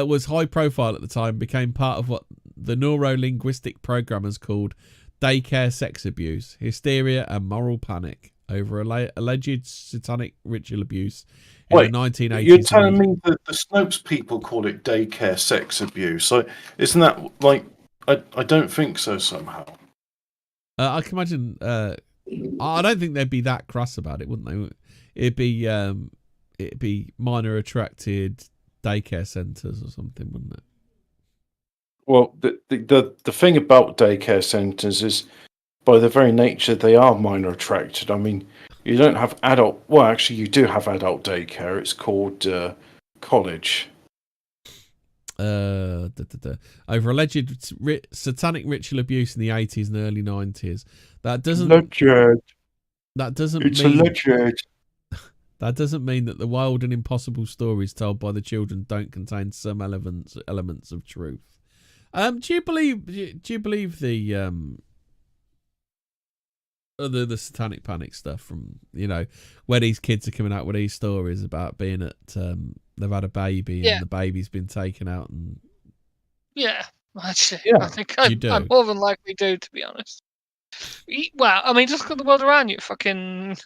was high profile at the time. Became part of what the neuro-linguistic programmers called daycare sex abuse, hysteria, and moral panic over alleged satanic ritual abuse in the 1980s. You're telling me that the Snopes people call it daycare sex abuse? So isn't that like? I don't think so. Somehow, I can imagine. I don't think they'd be that crass about it, wouldn't they? It'd be minor attracted daycare centres or something, wouldn't it? Well, the thing about daycare centres is by their very nature, they are minor attracted. I mean, you don't have adult. Well, actually, you do have adult daycare. It's called college. Over alleged satanic ritual abuse in the 80s and early 90s. That doesn't. Legend. That doesn't. It's mean, a legend. That doesn't mean that the wild and impossible stories told by the children don't contain some elements of truth. Do you believe the satanic panic stuff from, where these kids are coming out with these stories about being at they've had a baby and the baby's been taken out and I think I more than likely do, to be honest. Well, I mean, just look at the world around you, fucking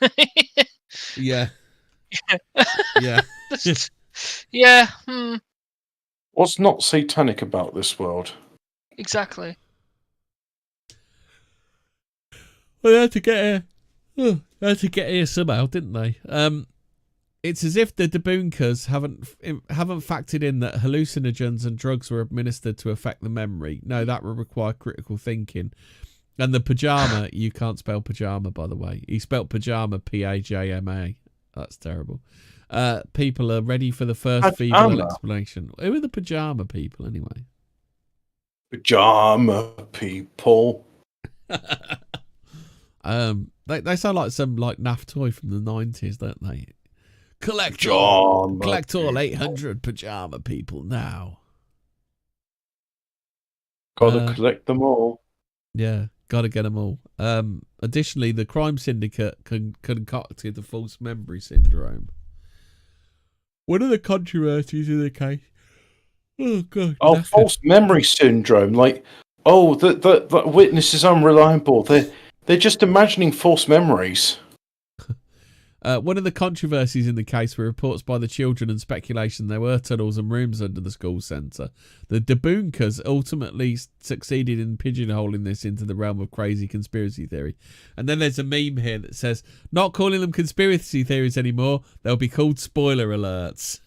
yeah. What's not satanic about this world? Exactly. Well, they had to get here somehow, didn't they? It's as if the Dabunkers haven't factored in that hallucinogens and drugs were administered to affect the memory. No, that would require critical thinking. And the pajama, you can't spell pajama, by the way. He spelt pajama, P-A-J-M-A. That's terrible. People are ready for the first feeble explanation. Who are the pajama people, anyway? Pajama people. They sound like some naff toy from the 90s, don't they? Collect all 800 pajama people now. Gotta collect them all. Yeah, gotta get them all. Additionally, the crime syndicate concocted the false memory syndrome. One of the controversies in the case. Oh god. Oh, false memory syndrome. The witness is unreliable. They're just imagining false memories. One of the controversies in the case were reports by the children and speculation there were tunnels and rooms under the school centre. The Dabunkers ultimately succeeded in pigeonholing this into the realm of crazy conspiracy theory. And then there's a meme here that says, not calling them conspiracy theories anymore, they'll be called spoiler alerts.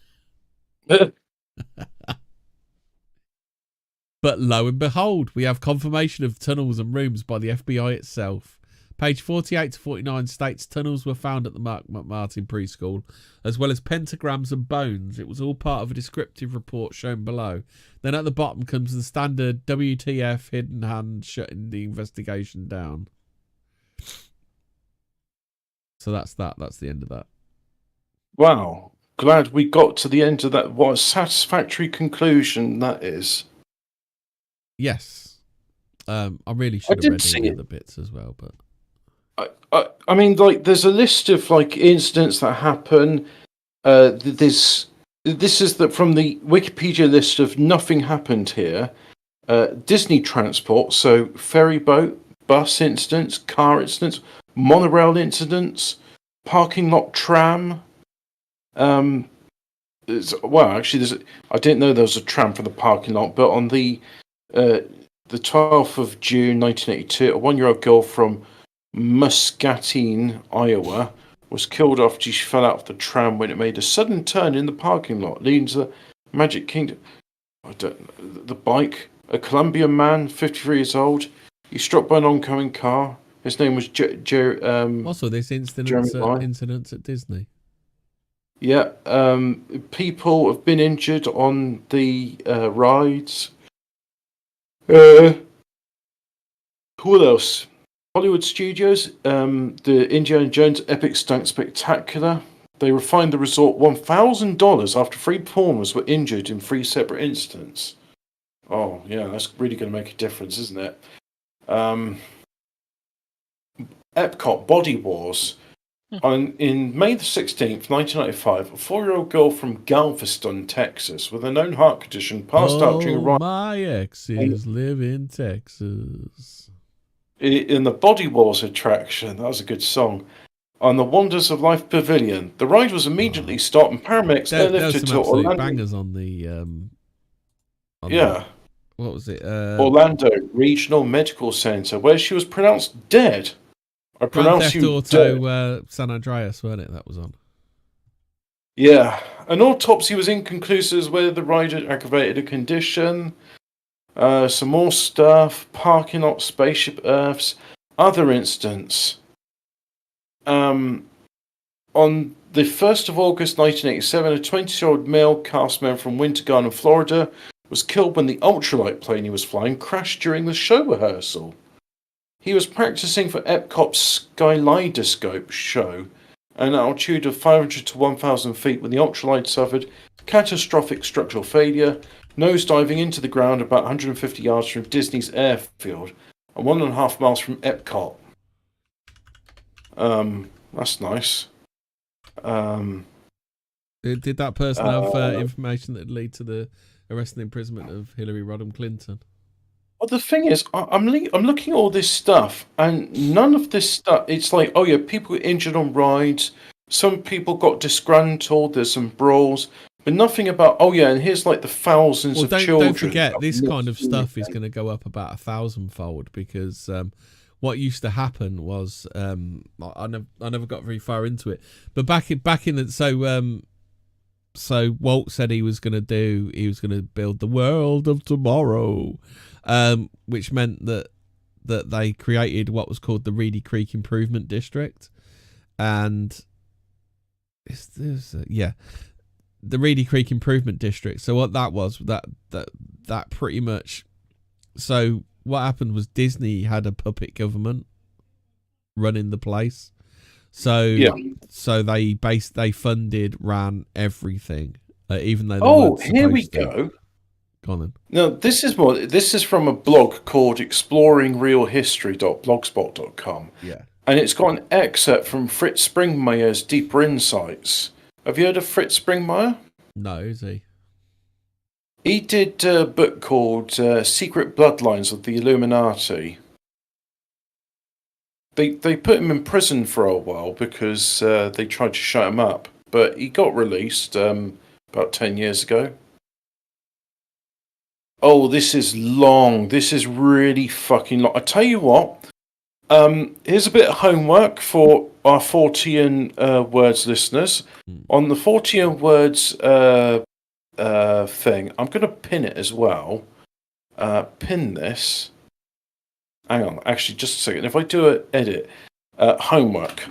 But lo and behold, we have confirmation of tunnels and rooms by the FBI itself. Page 48 to 49 states tunnels were found at the Mark McMartin preschool, as well as pentagrams and bones. It was all part of a descriptive report shown below. Then at the bottom comes the standard WTF hidden hand shutting the investigation down. So that's that. That's the end of that. Wow. Glad we got to the end of that. What a satisfactory conclusion that is. Yes. I really should have read all the other bits as well, but I mean, there's a list of incidents that happen. This is from the Wikipedia list of nothing happened here. Disney transport, so ferry boat, bus incidents, car incidents, monorail incidents, parking lot tram. Actually, I didn't know there was a tram for the parking lot, but on the 12th of June 1982, a 1-year-old girl from Muscatine, Iowa, was killed after she fell out of the tram when it made a sudden turn in the parking lot, leading to the Magic Kingdom. The bike, a Colombian man, 53 years old, he struck by an oncoming car. His name was also, this incidents at Disney. Yeah, people have been injured on the rides. What else? Hollywood Studios, the Indiana Jones Epic Stunt Spectacular. They refined the resort $1,000 after 3 performers were injured in 3 separate incidents. Oh, yeah, that's really going to make a difference, isn't it? Epcot Body Wars. In May the 16th, 1995, a 4-year-old girl from Galveston, Texas, with a known heart condition passed out during a ride. My exes live in Texas. In the Body Wars attraction, that was a good song, on the Wonders of Life Pavilion. The ride was immediately stopped and paramedics airlifted to Orlando. Bangers on the... what was it? Orlando Regional Medical Center, where she was pronounced dead. I pronounce you dead. San Andreas, weren't it? That was on. Yeah. An autopsy was inconclusive as whether the ride had aggravated a condition. Some more stuff. Parking lot, spaceship Earths. Other instance. On the 1st of August 1987, a 20-year-old male cast member from Winter Garden, Florida, was killed when the ultralight plane he was flying crashed during the show rehearsal. He was practicing for Epcot's Skylidoscope show at an altitude of 500 to 1,000 feet when the ultralight suffered catastrophic structural failure, nosediving into the ground about 150 yards from Disney's airfield and 1.5 miles from Epcot. That's nice. Did that person have information that would lead to the arrest and imprisonment of Hillary Rodham Clinton? Well, the thing is, I'm looking at all this stuff, and none of this stuff. It's like, oh yeah, people got injured on rides. Some people got disgruntled. There's some brawls, but nothing about. Oh yeah, and here's like the thousands of children. Don't forget, this kind of stuff is going to go up about 1,000-fold because what used to happen was I never got very far into it, but back in the so Walt said he was going to build the world of tomorrow, which meant that they created what was called the Reedy Creek Improvement District, and the Reedy Creek Improvement District. So what that was, that pretty much, so what happened was Disney had a puppet government running the place. So they funded, ran everything, even though they weren't supposed here we to. go. Go on then. Now this is from a blog called exploringrealhistory.blogspot.com. Yeah, and it's got an excerpt from Fritz Springmeier's Deeper Insights. Have you heard of Fritz Springmeier? No, is he? He did a book called Secret Bloodlines of the Illuminati. They put him in prison for a while because they tried to shut him up, but he got released about 10 years ago. Oh, this is long. This is really fucking long. I tell you what, here's a bit of homework for our Fortean Words listeners. On the Fortean Words thing, I'm going to pin it as well. Pin this. Hang on, actually, just a second. If I do an edit, homework.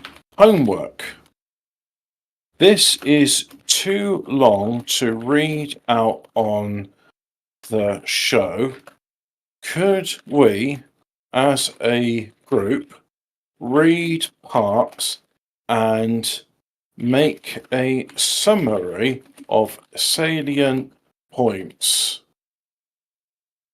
This is too long to read out on the show. Could we, as a group, read parts and make a summary of salient points?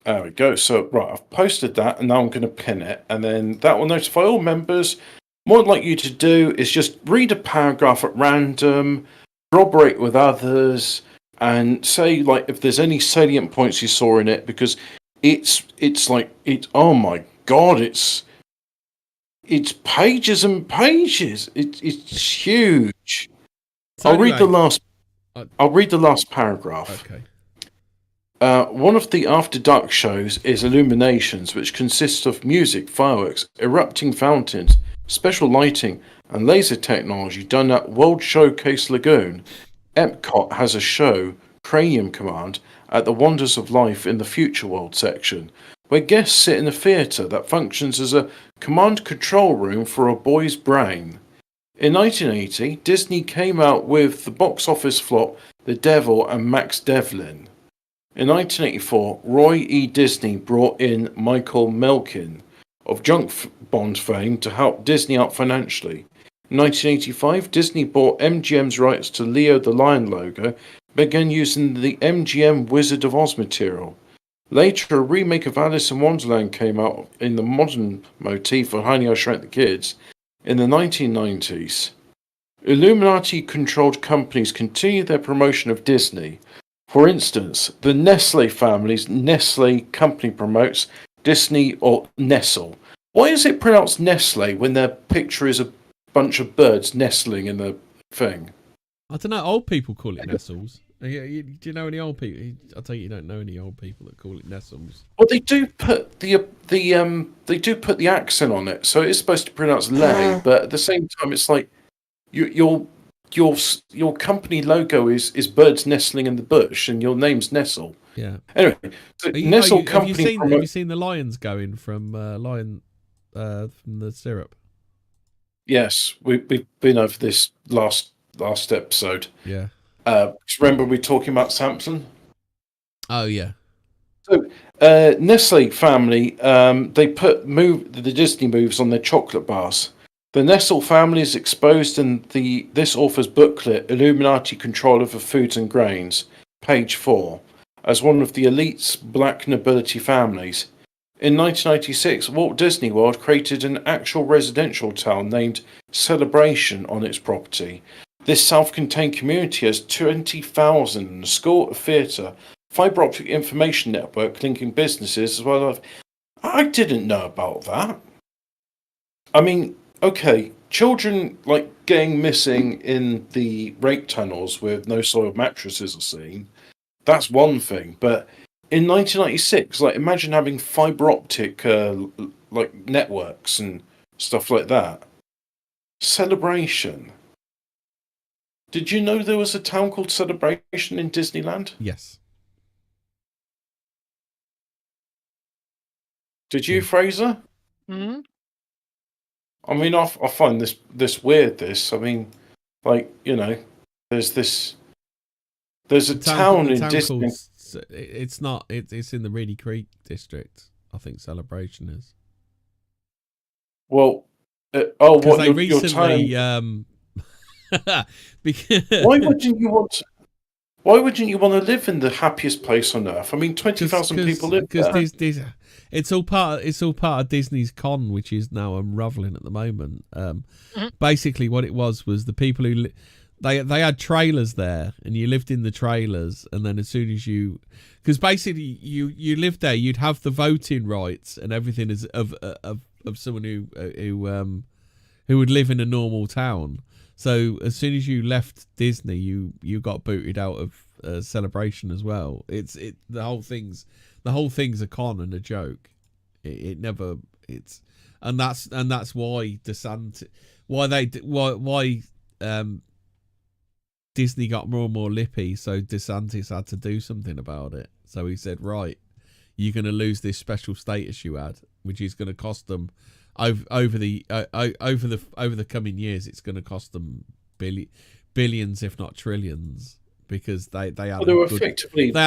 There we go. So, right, I've posted that, and now I'm going to pin it, and then that will notify all members. What I'd like you to do is just read a paragraph at random, corroborate with others, and say, like, if there's any salient points you saw in it, because it's oh my god, it's pages and pages. It's huge. So I'll read the last paragraph. Okay. One of the After Dark shows is Illuminations, which consists of music, fireworks, erupting fountains, special lighting, and laser technology done at World Showcase Lagoon. Epcot has a show, Cranium Command, at the Wonders of Life in the Future World section, where guests sit in a theatre that functions as a command control room for a boy's brain. In 1980, Disney came out with the box office flop The Devil and Max Devlin. In 1984, Roy E. Disney brought in Michael Melkin of Junk Bond fame to help Disney out financially. In 1985, Disney bought MGM's rights to Leo the Lion logo and began using the MGM Wizard of Oz material. Later, a remake of Alice in Wonderland came out in the modern motif of Honey, I Shrunk the Kids in the 1990s. Illuminati-controlled companies continued their promotion of Disney. For instance, the Nestle family's Nestle company promotes Disney or Nestle. Why is it pronounced Nestle when their picture is a bunch of birds nestling in the thing? I don't know. Old people call it Nestles. Do you know any old people? I tell you don't know any old people that call it Nestles. Well, they do put the accent on it, so it's supposed to pronounce lay, but at the same time, it's like your company logo is birds nestling in the bush, and your name's Nestle. Yeah. Anyway, so Nestle company. Have you seen the lions going from Lion from the syrup. Yes, we've been over this last episode. Yeah. Remember we talking about Samson? Oh yeah. So Nestle family, they put the Disney moves on their chocolate bars. The Nestle family is exposed in this author's booklet, Illuminati Control Over Foods and Grains, page 4, as one of the elite's black nobility families. In 1996, Walt Disney World created an actual residential town named Celebration on its property. This self-contained community has 20,000, a school, a theatre, fibre optic information network linking businesses as well as... I didn't know about that. I mean, okay, children like getting missing in the rape tunnels with no soiled mattresses are seen. That's one thing, but in 1996, like imagine having fibre optic like networks and stuff like that. Celebration. Did you know there was a town called Celebration in Disneyland? Yes. Did you, Fraser? Mm-hmm. I mean, I find this weird. I mean, like, you know, there's a town in Disney. It's not. It's in the Reedy Creek district. I think Celebration is. Well, because they recently. Because Why wouldn't you want to live in the happiest place on earth? I mean, 20,000 people live there. Because it's all part of Disney's con, which is now unraveling at the moment. Basically, what it was the people who they had trailers there, and you lived in the trailers, and then as soon as because basically you lived there, you'd have the voting rights and everything as of someone who would live in a normal town. So as soon as you left Disney, you got booted out of Celebration as well. The whole thing's a con and a joke. And that's why Disney got more and more lippy. So DeSantis had to do something about it. So he said, right, you're going to lose this special status you had, which is going to cost them. Over the coming years, it's going to cost them billions, if not trillions, because they had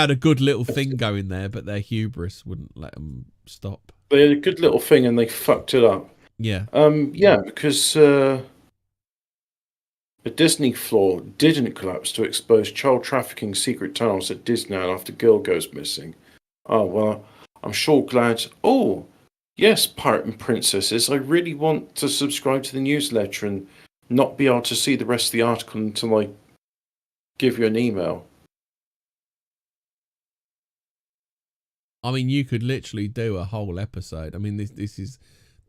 a good little thing going there, but their hubris wouldn't let them stop. They had a good little thing and they fucked it up. Yeah. Because the Disney floor didn't collapse to expose child trafficking secret tunnels at Disneyland after girl goes missing. Oh well, I'm sure glad. Oh. Yes, pirate and princesses, I really want to subscribe to the newsletter and not be able to see the rest of the article until I give you an email. I mean, you could literally do a whole episode. I mean, this is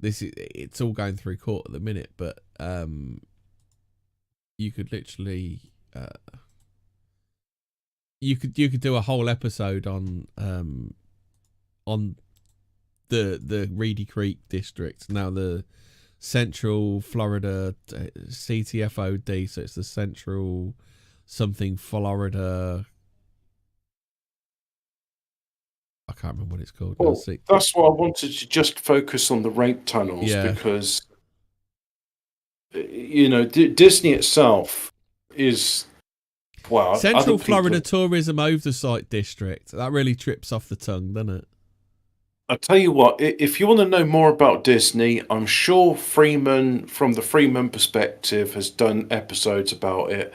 it's all going through court at the minute, but you could literally you could do a whole episode on the Reedy Creek district, now the Central Florida CTFOD, so it's the Central something Florida. I can't remember what it's called. Well, that's why I wanted to just focus on the rape tunnels, because you know Disney itself is Central Florida Tourism Oversight District. That really trips off the tongue, doesn't it? I tell you what, if you want to know more about Disney, I'm sure Freeman, from the Freeman perspective, has done episodes about it.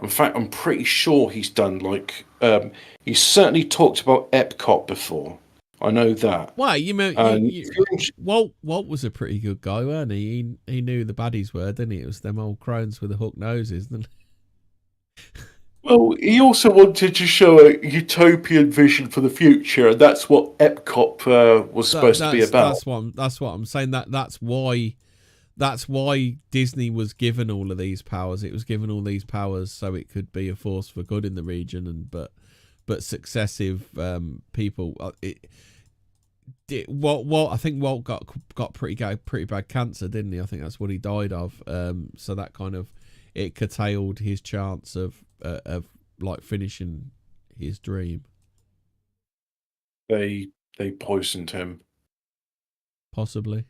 In fact, I'm pretty sure he's done he's certainly talked about Epcot before. I know that. Well, Walt was a pretty good guy, weren't he? He knew the baddies were, didn't he? It was them old crones with the hook noses, didn't he? Well, he also wanted to show a utopian vision for the future, and that's what Epcot was supposed to be about. That's what I'm saying. That's why Disney was given all of these powers. It was given all these powers so it could be a force for good in the region, but successive people. I think Walt got pretty bad cancer, didn't he? I think that's what he died of. So that kind of it curtailed his chance of like finishing his dream. They poisoned him. Possibly.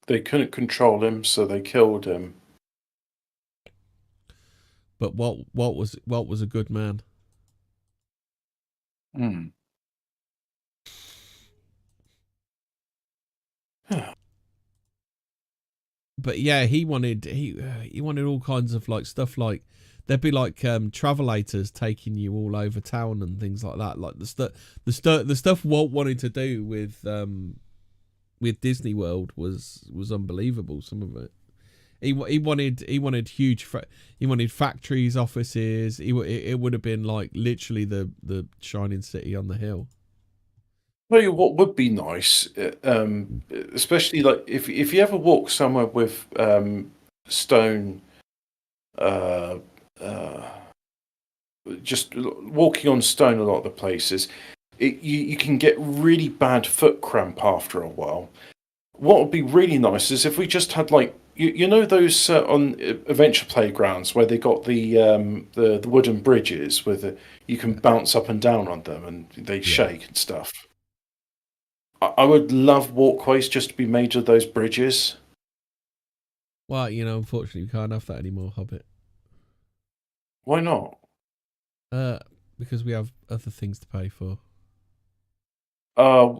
They couldn't control him, so they killed him. But what was a good man? Hmm. But yeah, he wanted all kinds of like stuff, like there'd be like travelators taking you all over town and things like that. Like the stuff Walt wanted to do with Disney World was unbelievable. Some of it. He wanted huge. He wanted factories, offices. It would have been like literally the shining city on the hill. Tell you what would be nice, especially like if you ever walk somewhere with stone, uh, just walking on stone a lot of the places, you can get really bad foot cramp after a while. What would be really nice is if we just had like you know those on adventure playgrounds where they got the wooden bridges with you can bounce up and down on them and they shake and stuff. I would love walkways just to be made of those bridges. Well, unfortunately, we can't have that anymore, Hobbit. Why not? Because we have other things to pay for.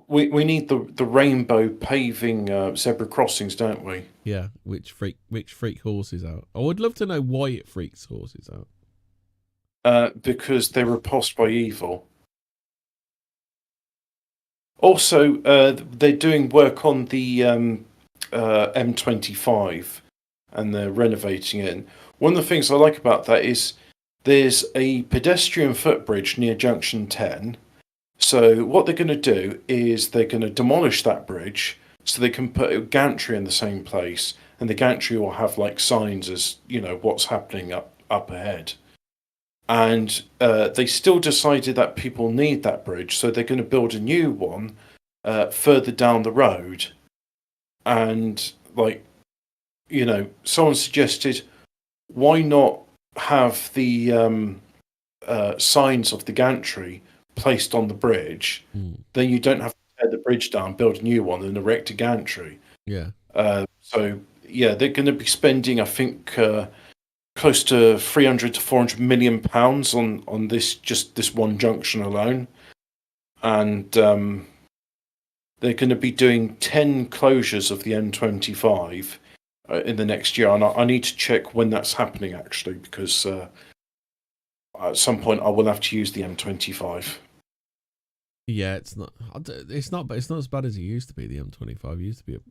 We need the rainbow paving zebra crossings, don't we? Yeah, which freak horses out. I would love to know why it freaks horses out. Because they were repulsed by evil. Also, they're doing work on the M25 and they're renovating it. And one of the things I like about that is there's a pedestrian footbridge near Junction 10. So what they're going to do is they're going to demolish that bridge so they can put a gantry in the same place. And the gantry will have like signs as, what's happening up ahead. And they still decided that people need that bridge, so they're going to build a new one further down the road. And, someone suggested, why not have the signs of the gantry placed on the bridge? Then you don't have to tear the bridge down, build a new one, and erect a gantry. Yeah. So, they're going to be spending, I think... close to 300 to 400 million pounds on this one junction alone, and they're going to be doing 10 closures of the M25 in the next year. And I need to check when that's happening actually, because at some point I will have to use the M25. Yeah, it's not, but it's not as bad as it used to be. The M25 used to be a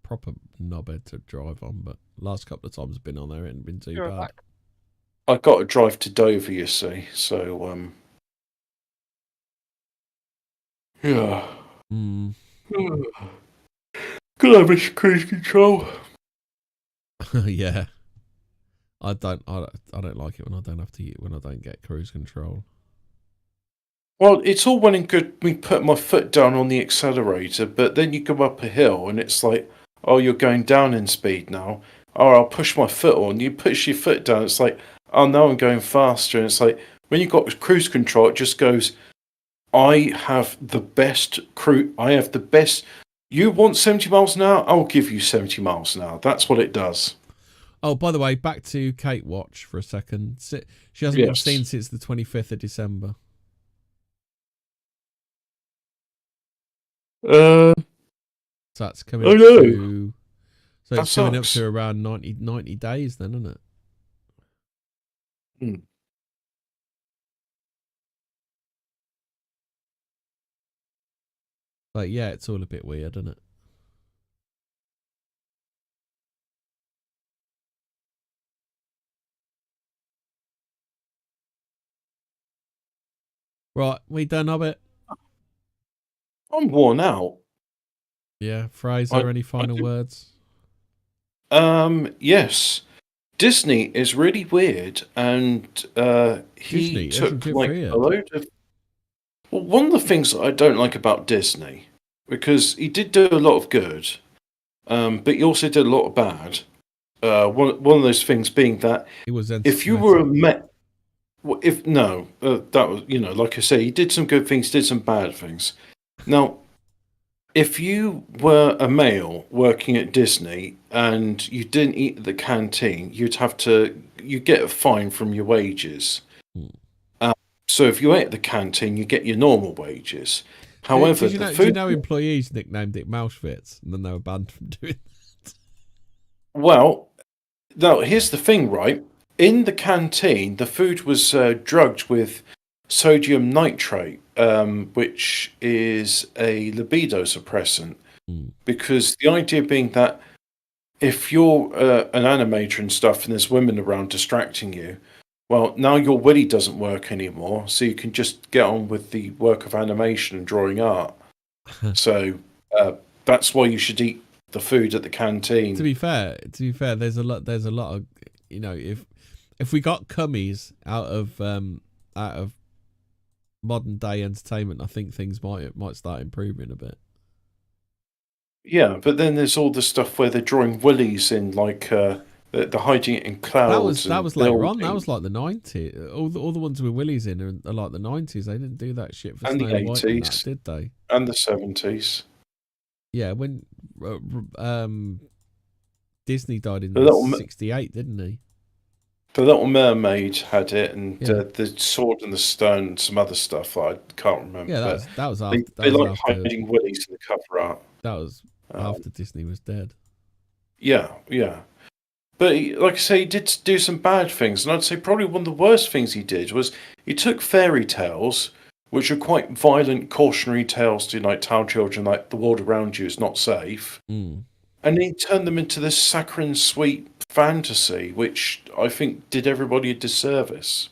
proper knobhead to drive on, but last couple of times I've been on there, it hasn't been too bad. I got to drive to Dover, you see, so yeah. Could I miss cruise control? Yeah, I don't like it when I don't get cruise control. Well, it's all well and good me put my foot down on the accelerator, but then you go up a hill and it's like, oh, you're going down in speed now. Oh, I'll push my foot on. You push your foot down. It's like, oh, now I'm going faster. And it's like, when you've got cruise control, it just goes, I have the best You want 70 miles an hour? I'll give you 70 miles an hour. That's what it does. Oh, by the way, back to Kate Watch for a second. She hasn't been seen since the 25th of December. So that's coming up to... So it's coming up to around 90 days then, isn't it? But yeah, it's all a bit weird, isn't it? Right, we done, Hobbit? I'm worn out. Yeah, Fraser, any final words? Yes. Disney is really weird, and he took like a load of... Well, one of the things that I don't like about Disney, because he did do a lot of good, but he also did a lot of bad. One of those things being that if you were a that was, like I say, he did some good things, did some bad things. Now, if you were a male working at Disney and you didn't eat at the canteen, you get a fine from your wages. So if you ate at the canteen, you get your normal wages. However, do you know employees nicknamed it Mauschwitz, and then they were banned from doing that? Well, now here's the thing, right? In the canteen, the food was drugged with sodium nitrate, which is a libido suppressant. Because the idea being that if you're an animator and stuff and there's women around distracting you, well, now your willy doesn't work anymore, so you can just get on with the work of animation and drawing art. So that's why you should eat the food at the canteen. To be fair, there's a lot of, you know, if we got cummies out of modern day entertainment, I think things might start improving a bit. Yeah, but then there's all the stuff where they're drawing willies in, like they're hiding it in clouds. That was later on. That was like the 90s. All the ones with willies in are like the 90s. They didn't do that shit for Snow White and that, did they? And the 70s. Yeah, when Disney died in 68, didn't he? The Little Mermaid had it, and the Sword and the Stone, and some other stuff I can't remember. Yeah, that was after. They like hiding willies in the cover art. That was after Disney was dead. Yeah. But like I say, he did do some bad things, and I'd say probably one of the worst things he did was he took fairy tales, which are quite violent, cautionary tales to like tell children like the world around you is not safe, and he turned them into this saccharine sweet fantasy, which I think did everybody a disservice.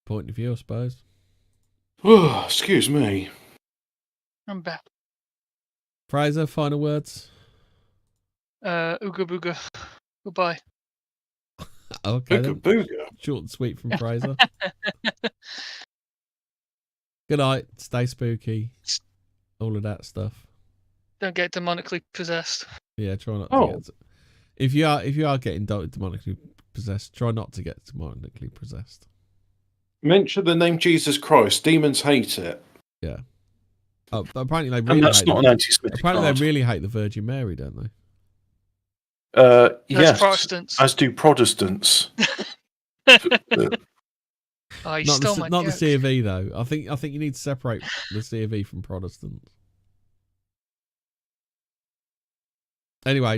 Point of view, I suppose. Oh, excuse me. I'm back. Fraser, final words? Ooga booga. Goodbye. Okay. Ooga booga. Short and sweet from Fraser. Good night. Stay spooky. All of that stuff. Don't get demonically possessed. Yeah, try not to get. If you are getting demonically possessed, try not to get demonically possessed. Mention the name Jesus Christ. Demons hate it. Yeah. Oh, but apparently they really and that's hate not an anti-Semitic Apparently they really hate the Virgin Mary, don't they? Yes. Protestants. As do Protestants. Oh, you not stole my not the joke. C of E though. I think you need to separate the C of E from Protestants. Anyway.